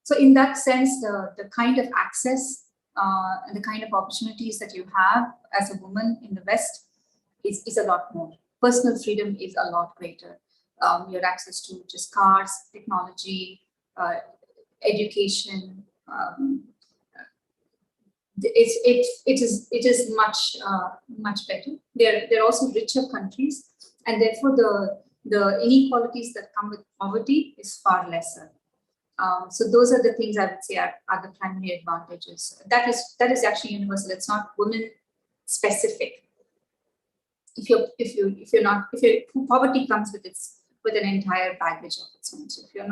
So in that sense, the kind of access and the kind of opportunities that you have as a woman in the West is a lot more. Personal freedom is a lot greater. Your access to just cars, technology, education. It is much better. They're also richer countries, and therefore the inequalities that come with poverty is far lesser. So those are the things I would say are the primary advantages. That is actually universal. It's not women specific. Poverty comes with an entire baggage of its own. So if you're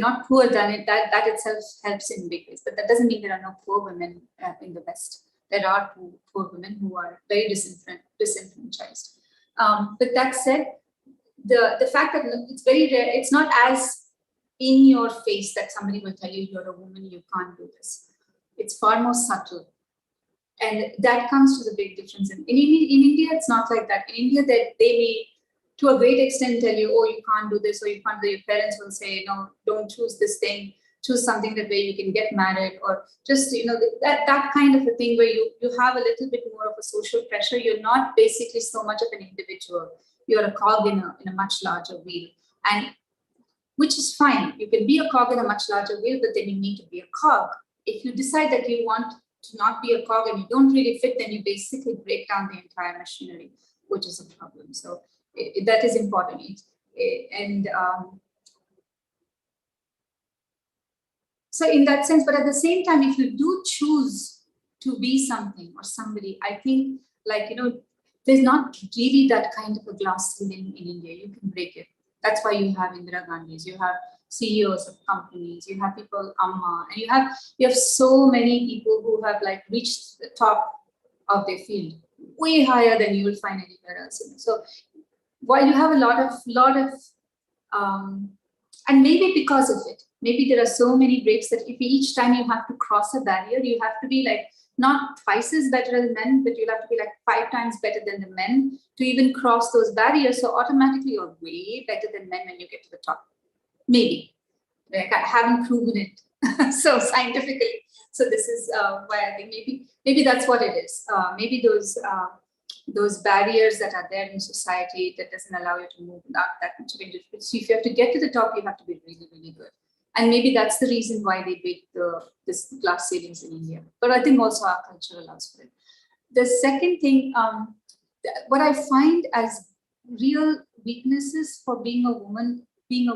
not poor, then that itself helps in big ways. But that doesn't mean there are no poor women in the West. There are poor women who are very disenfranchised. But that said, the fact that it's very rare, it's not as in your face that somebody will tell you you're a woman, you can't do this. It's far more subtle. And that comes to the big difference. In India, it's not like that. In India, they may, to a great extent, tell you, oh, you can't do this, or you can't do. Your parents will say, no, don't choose this thing. Choose something that way you can get married, or just that kind of a thing where you have a little bit more of a social pressure. You're not basically so much of an individual. You're a cog in a much larger wheel, and which is fine. You can be a cog in a much larger wheel, but then you need to be a cog. If you decide that you want to not be a cog and you don't really fit, then you basically break down the entire machinery, which is a problem. So that is important. So in that sense, but at the same time, if you do choose to be something or somebody, I think there's not really that kind of a glass ceiling in India. You can break it. That's why you have Indira Gandhis, you have CEOs of companies, you have people, Amma, and you have so many people who have reached the top of their field, way higher than you will find anywhere else. So while you have a lot of and maybe because of it, maybe there are so many breaks that if each time you have to cross a barrier, you have to be not twice as better as men, but you'll have to be 5 times better than the men to even cross those barriers. So automatically you're way better than men when you get to the top. Maybe. I haven't proven it so scientifically. So this is why I think maybe that's what it is. Maybe those barriers that are there in society that doesn't allow you to move without that much of indifference. So if you have to get to the top, you have to be really, really good. And maybe that's the reason why they break this glass ceilings in India. But I think also our culture allows for it. The second thing, what I find as real weaknesses for being a woman in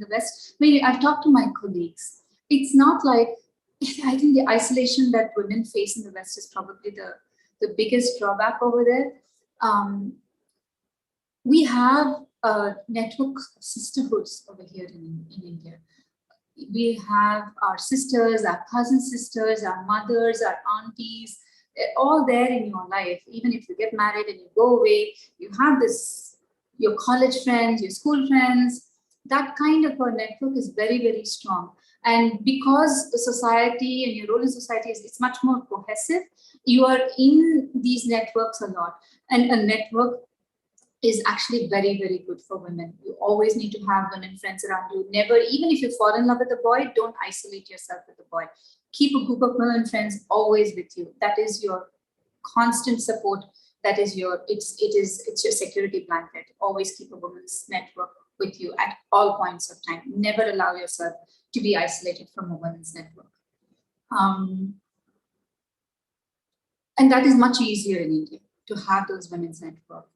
the West, maybe I've talked to my colleagues. It's not I think the isolation that women face in the West is probably the biggest drawback over there. We have a network of sisterhoods over here in India. We have our sisters, our cousin sisters, our mothers, our aunties, they're all there in your life. Even if you get married and you go away, you have your college friends, your school friends. That kind of a network is very, very strong. And because the society and your role in society it's much more cohesive, you are in these networks a lot. And a network is actually very, very good for women. You always need to have women friends around you. Never, even if you fall in love with a boy, don't isolate yourself with a boy. Keep a group of women friends always with you. That is your constant support that is it's your security blanket. Always keep a women's network with you at all points of time. Never allow yourself to be isolated from a women's network. And that is much easier in India to have those women's network.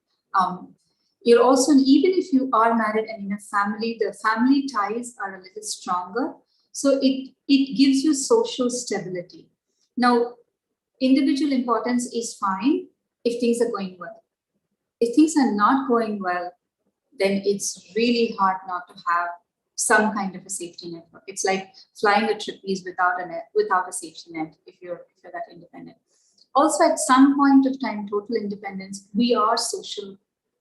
You're also, even if you are married and in a family, the family ties are a little stronger. So it gives you social stability. Now, individual importance is fine if things are going well. If things are not going well, then it's really hard not to have some kind of a safety network. It's like flying a trapeze without a safety net if you're that independent. Also, at some point of time, total independence, we are social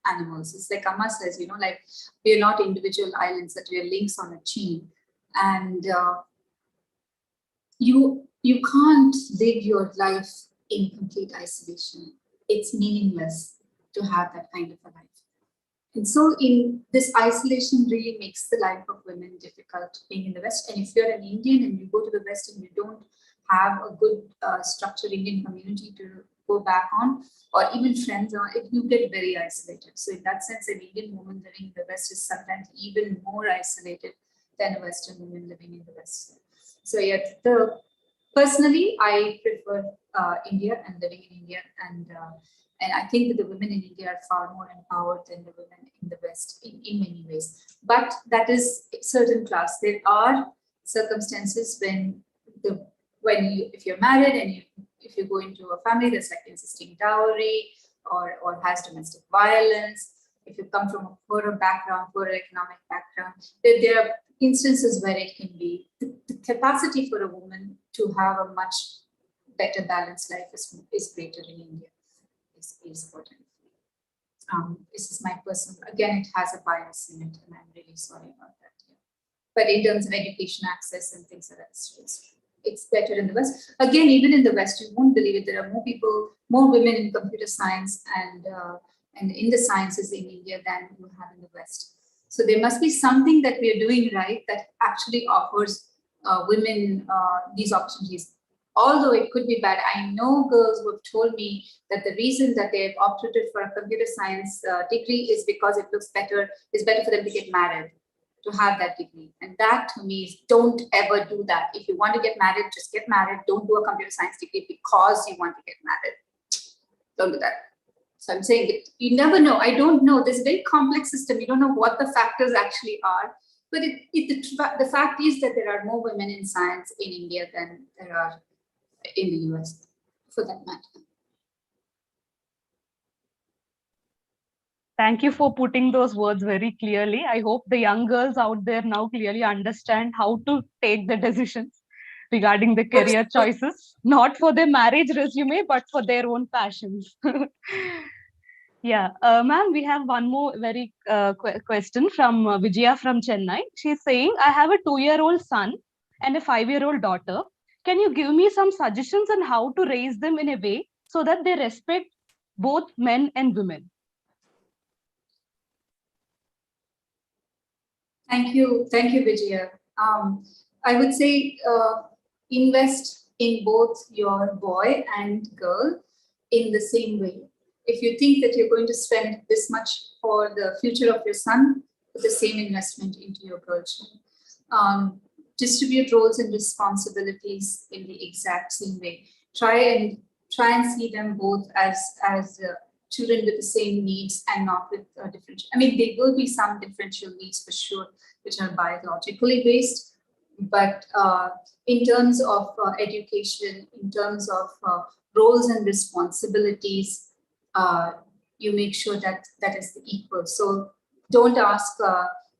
animals. It's like Amma says, like we are not individual islands, that we are links on a chain. And you can't live your life in complete isolation. It's meaningless to have that kind of a life. And so in this isolation really makes the life of women difficult being in the West. And if you're an Indian and you go to the West and you don't have a good structured Indian community to go back on, or even friends, you get very isolated. So in that sense, an Indian woman living in the West is sometimes even more isolated than a Western woman living in the West. So yeah, personally, I prefer India and living in India, and I think that the women in India are far more empowered than the women in the West in many ways. But that is a certain class. There are circumstances if you're married and if you go into a family that's like insisting dowry or has domestic violence, if you come from a poorer background, poorer economic background, there are instances where it can be the capacity for a woman to have a much better balanced life is greater in India. Is important. This is my personal, again, it has a bias in it, and I'm really sorry about that. Yeah. But in terms of education access and things like that, it's better in the West. Again, even in the West, you won't believe it, there are more women in computer science and in the sciences in India than you have in the West. So there must be something that we are doing right that actually offers women these opportunities. Although it could be bad, I know girls who have told me that the reason that they've opted for a computer science degree is because it looks better, it's better for them to get married, to have that degree. And that to me is, don't ever do that. If you want to get married, just get married. Don't do a computer science degree because you want to get married. Don't do that. So I'm saying you never know. I don't know. There's a very complex system. You don't know what the factors actually are. But the fact is that there are more women in science in India than there are in the US, for that matter. Thank you for putting those words very clearly. I hope the young girls out there now clearly understand how to take the decisions regarding the career choices, not for their marriage resume, but for their own passions. Yeah, ma'am, we have one more very question from Vijaya from Chennai. She's saying, I have a 2-year-old son and a 5-year-old daughter. Can you give me some suggestions on how to raise them in a way so that they respect both men and women? Thank you, Vijaya. I would say invest in both your boy and girl in the same way. If you think that you're going to spend this much for the future of your son, put the same investment into your girl child. Distribute roles and responsibilities in the exact same way. Try and see them both as children with the same needs and not with different. I mean, there will be some differential needs for sure, which are biologically based. But in terms of education, in terms of roles and responsibilities, you make sure that is equal. So don't ask.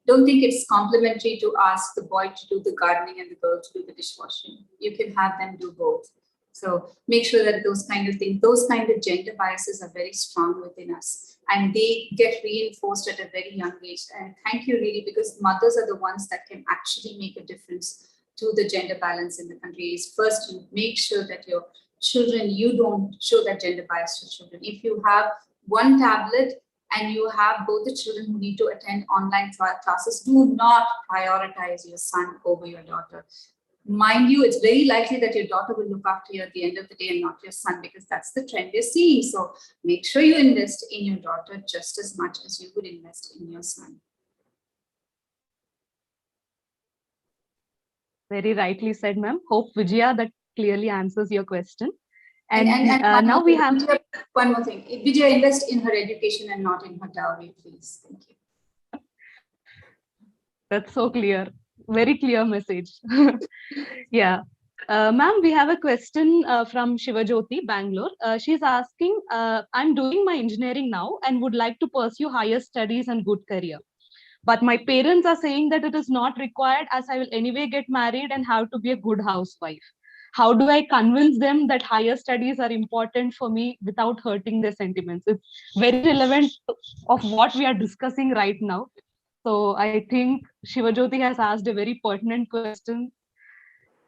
Don't think it's complimentary to ask the boy to do the gardening and the girl to do the dishwashing. You can have them do both. So make sure that those kind of things, those kind of gender biases are very strong within us, and they get reinforced at a very young age. And thank you really, because mothers are the ones that can actually make a difference to the gender balance in the country. Is first, you make sure that your children, you don't show that gender bias to children. If you have one tablet and you have both the children who need to attend online classes, do not prioritize your son over your daughter. Mind you, it's very likely that your daughter will look after you at the end of the day and not your son, because that's the trend you're seeing. So make sure you invest in your daughter just as much as you would invest in your son. Very rightly said, ma'am. Hope, Vijaya, that clearly answers your question. And now we have Vijaya, one more thing. Vijaya, invest in her education and not in her dowry, please. Thank you. That's so clear. Very clear message. Yeah. Ma'am, we have a question from Shivajyoti, Bangalore. She's asking, I'm doing my engineering now and would like to pursue higher studies and good career. But my parents are saying that it is not required, as I will anyway get married and have to be a good housewife. How do I convince them that higher studies are important for me without hurting their sentiments? It's very relevant of what we are discussing right now. So I think Shivajyoti has asked a very pertinent question.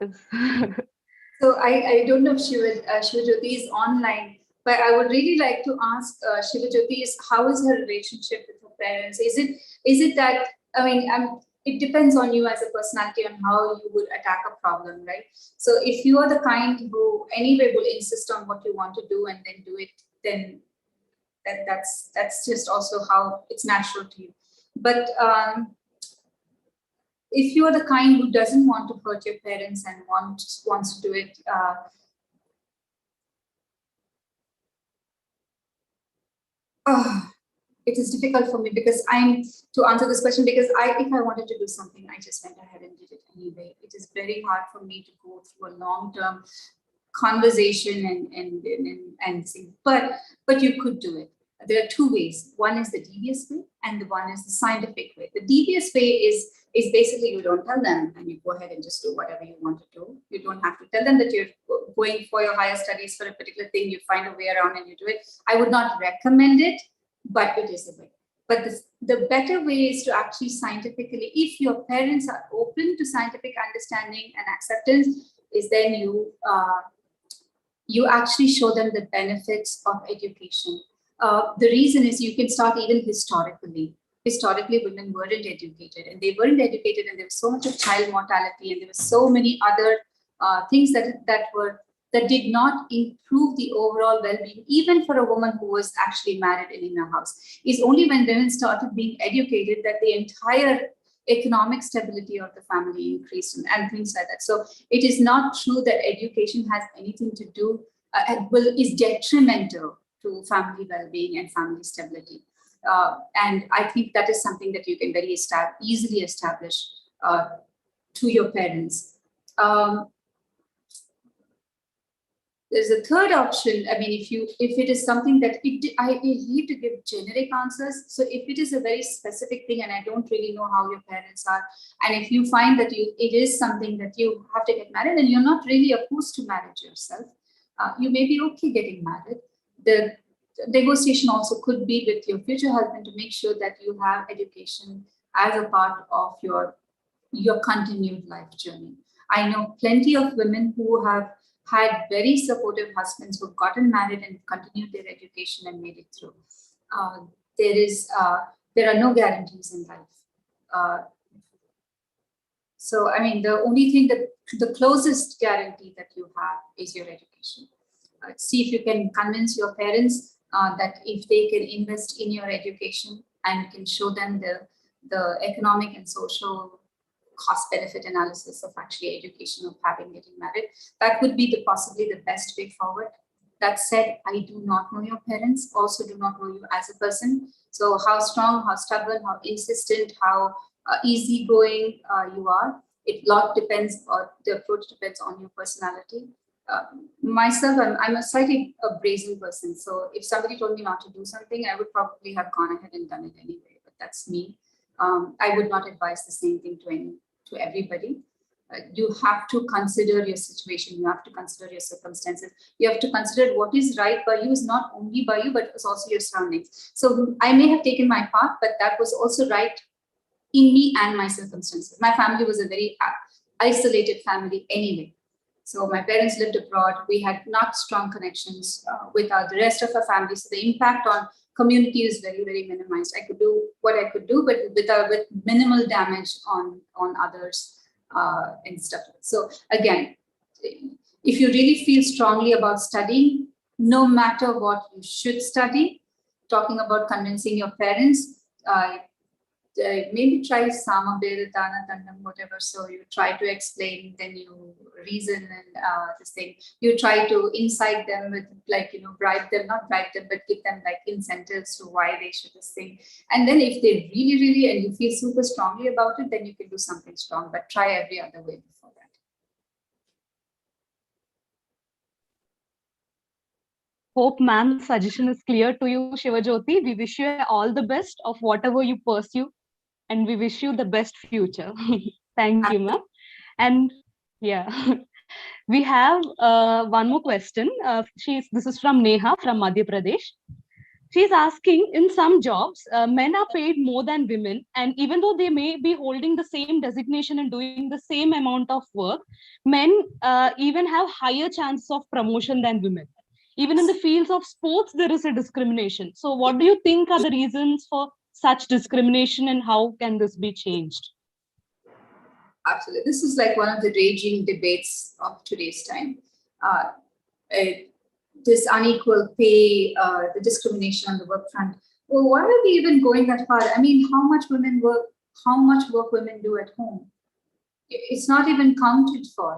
So I don't know if Shivajyoti is online, but I would really like to ask Shivajyoti is how is her relationship with her parents? Is it that, I mean, it depends on you as a personality on how you would attack a problem, right? So if you are the kind who anyway will insist on what you want to do and then do it, then that's just also how it's natural to you. But if you are the kind who doesn't want to hurt your parents and wants to do it, it is difficult for me because to answer this question, because if I wanted to do something, I just went ahead and did it anyway. It is very hard for me to go through a long-term conversation and see, but you could do it. There are two ways. One is the devious way and the one is the scientific way. The devious way is basically you don't tell them and you go ahead and just do whatever you want to do. You don't have to tell them that you're going for your higher studies for a particular thing. You find a way around and you do it. I would not recommend it, but it is a way. But the better way is to actually scientifically, if your parents are open to scientific understanding and acceptance, is then you actually show them the benefits of education. The reason is you can start even historically. Historically, women weren't educated, and they weren't educated, and there was so much of child mortality, and there were so many other things that did not improve the overall well-being, even for a woman who was actually married and in a house. It's only when women started being educated that the entire economic stability of the family increased and things like that. So it is not true that education has anything to do, is detrimental to family well-being and family stability. And I think that is something that you can very easily establish to your parents. There's a third option. I mean, if it is something that I need to give generic answers. So if it is a very specific thing and I don't really know how your parents are, and if you find that it is something that you have to get married and you're not really opposed to marriage yourself, you may be okay getting married. The negotiation also could be with your future husband to make sure that you have education as a part of your continued life journey. I know plenty of women who have had very supportive husbands who've gotten married and continued their education and made it through. There are no guarantees in life. So, I mean, the only thing the closest guarantee that you have is your education. See if you can convince your parents that if they can invest in your education and can show them the economic and social cost benefit analysis of actually education of getting married, that would be possibly the best way forward. That said, I do not know your parents, also do not know you as a person. So how strong, how stubborn, how insistent, how easygoing you are, it lot depends, or the approach depends on your personality. Myself, I'm a slightly brazen person. So if somebody told me not to do something, I would probably have gone ahead and done it anyway, but that's me. I would not advise the same thing to everybody. You have to consider your situation. You have to consider your circumstances. You have to consider what is right by you is not only by you, but it's also your surroundings. So I may have taken my path, but that was also right in me and my circumstances. My family was a very isolated family anyway. So my parents lived abroad. We had not strong connections with the rest of our family. So the impact on community is very, very minimized. I could do what I could do, but with minimal damage on others. and stuff. So again, if you really feel strongly about studying, no matter what you should study, talking about convincing your parents, maybe try Sama Beritana Tandam, whatever. So you try to explain, then you reason and this thing. You try to incite them with, like, you know, bribe them, not bribe them, but give them like incentives to why they should this thing. And then if they really, really, and you feel super strongly about it, then you can do something strong, but try every other way before that. Hope ma'am's suggestion is clear to you, Shivajyoti. We wish you all the best of whatever you pursue, and we wish you the best future. Thank you, ma'am. And yeah, we have one more question. This is from Neha from Madhya Pradesh. She's asking, in some jobs, men are paid more than women, and even though they may be holding the same designation and doing the same amount of work, men even have higher chances of promotion than women. Even in the fields of sports, there is a discrimination. So what do you think are the reasons for such discrimination, and how can this be changed? Absolutely. This is like one of the raging debates of today's time. This unequal pay, the discrimination on the work front. Well, why are we even going that far? I mean, how much work women do at home? It's not even counted for.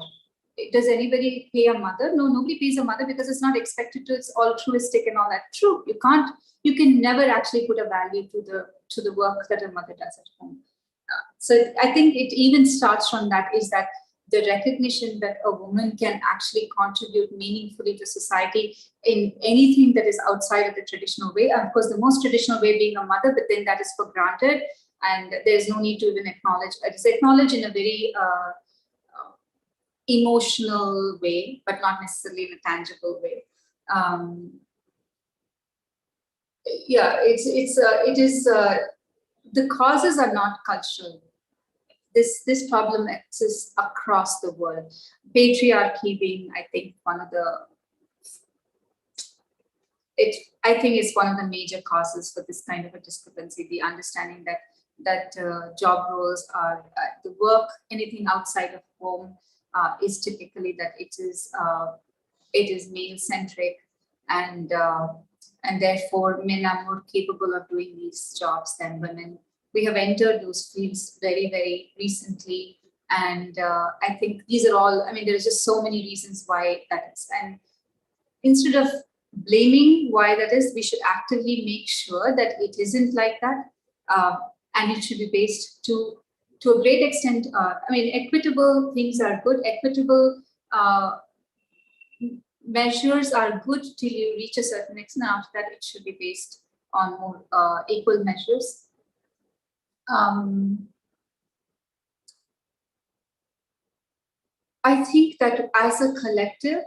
Does anybody pay a mother? No, nobody pays a mother because it's not expected to. It's altruistic and all that. True, you can never actually put a value to the work that a mother does at home. So I think it even starts from that, is that the recognition that a woman can actually contribute meaningfully to society in anything that is outside of the traditional way. Of course, the most traditional way being a mother, but then that is for granted, and there's no need to even acknowledge. It is acknowledged in a very emotional way, but not necessarily in a tangible way. The causes are not cultural. This problem exists across the world. Patriarchy being, I think, I think it's one of the major causes for this kind of a discrepancy. The understanding that job roles are the work, anything outside of home is typically that it is male centric, and therefore men are more capable of doing these jobs than women. We have entered those fields very, very recently. And I think these are all, I mean, there's just so many reasons why that is. And instead of blaming why that is, we should actively make sure that it isn't like that. And it should be based to a great extent. I mean, equitable things are good. Equitable measures are good till you reach a certain extent. After that, it should be based on more equal measures. I think that as a collective,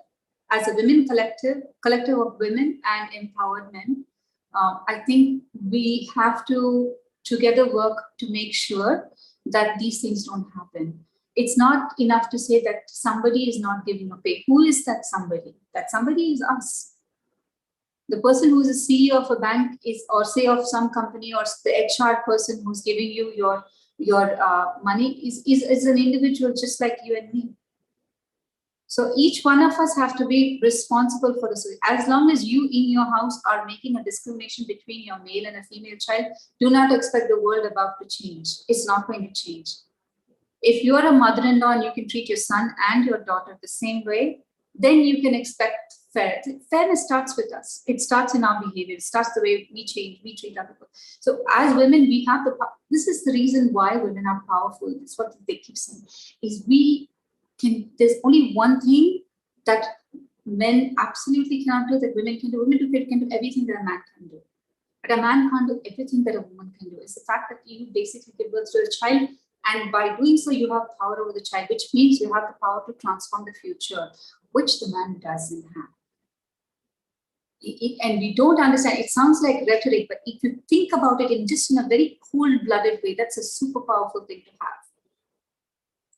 as a women collective of women and empowered men, I think we have to together work to make sure that these things don't happen. It's not enough to say that somebody is not giving a pay. Who is that somebody? That somebody is us. The person who's a CEO of a bank is, or say of some company, or the HR person who's giving you your money is an individual just like you and me. So each one of us have to be responsible for this. As long as you in your house are making a discrimination between your male and a female child, do not expect the world above to change. It's not going to change. If you are a mother-in-law and you can treat your son and your daughter the same way, then you can expect fairness starts with us. It starts in our behavior. It starts the way we change, we treat other people. So as women, we have the power. This is the reason why women are powerful. It's what they keep saying, is there's only one thing that men absolutely cannot do that women can do. Women can do everything that a man can do. But a man can't do everything that a woman can do. It's the fact that you basically give birth to a child, and by doing so, you have power over the child, which means you have the power to transform the future, which the man doesn't have. And we don't understand, it sounds like rhetoric, but if you think about it in a very cold-blooded way, that's a super powerful thing to have.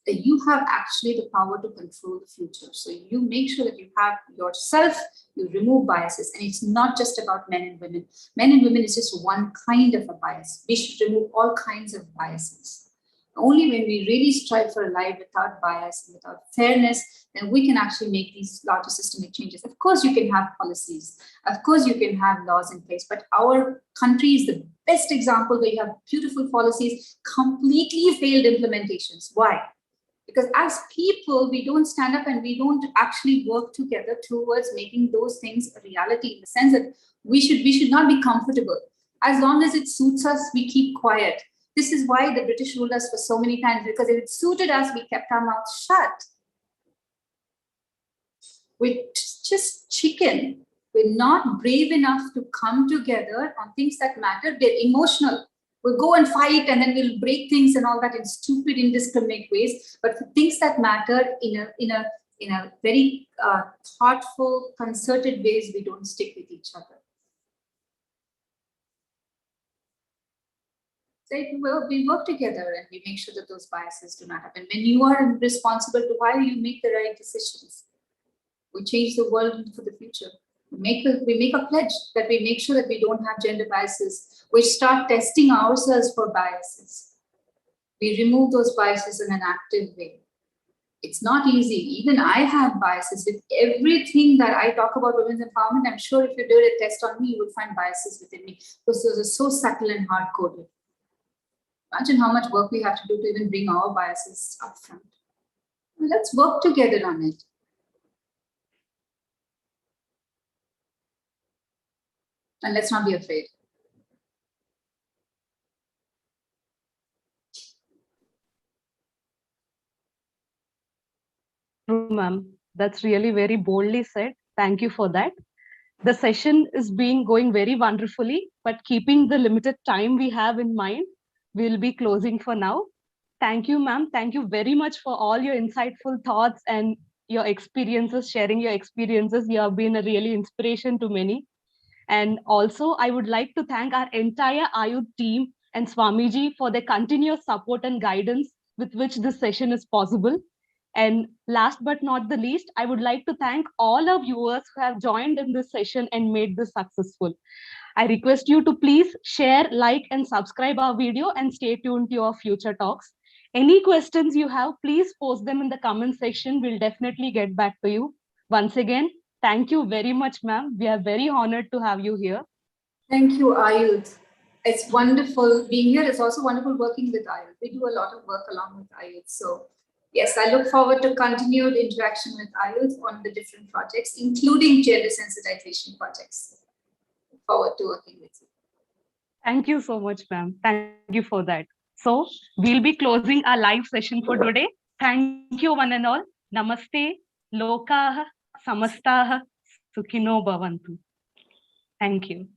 That you have actually the power to control the future. So you make sure that you have yourself, you remove biases. And it's not just about men and women. Men and women is just one kind of a bias. We should remove all kinds of biases. Only when we really strive for a life without bias and without fairness, then we can actually make these larger systemic changes. Of course, you can have policies. Of course, you can have laws in place. But our country is the best example where you have beautiful policies, completely failed implementations. Why? Because as people, we don't stand up and we don't actually work together towards making those things a reality, in the sense that we should not be comfortable. As long as it suits us, we keep quiet. This is why the British ruled us for so many times, because if it suited us, we kept our mouths shut. We're just chicken. We're not brave enough to come together on things that matter. We're emotional. We'll go and fight and then we'll break things and all that in stupid, indiscriminate ways. But for things that matter in a very thoughtful, concerted ways, we don't stick with each other. We work together and we make sure that those biases do not happen. When you are responsible to why you make the right decisions, we change the world for the future. We make a pledge that we make sure that we don't have gender biases. We start testing ourselves for biases. We remove those biases in an active way. It's not easy. Even I have biases with everything that I talk about women's empowerment. I'm sure if you do a test on me, you will find biases within me, because those are so subtle and hard-coded. Imagine how much work we have to do to even bring our biases up front. Well, let's work together on it. And let's not be afraid. True, ma'am. That's really very boldly said. Thank you for that. The session is going very wonderfully, but keeping the limited time we have in mind, we'll be closing for now. Thank you, ma'am. Thank you very much for all your insightful thoughts and your experiences, sharing your experiences. You have been a really inspiration to many. And also, I would like to thank our entire AYUDH team and Swamiji for their continuous support and guidance with which this session is possible. And last but not the least, I would like to thank all our viewers who have joined in this session and made this successful. I request you to please share, like, and subscribe our video and stay tuned to our future talks. Any questions you have, please post them in the comment section. We'll definitely get back to you. Once again, thank you very much, ma'am. We are very honored to have you here. Thank you, AYUDH. It's wonderful being here. It's also wonderful working with AYUDH. We do a lot of work along with AYUDH. So yes, I look forward to continued interaction with AYUDH on the different projects, including gender sensitization projects. Look forward to working with you. Thank you so much, ma'am. Thank you for that. So we'll be closing our live session for today. Thank you, one and all. Namaste, Lokaah, Samastaah, Sukhino Bhavantu. Thank you.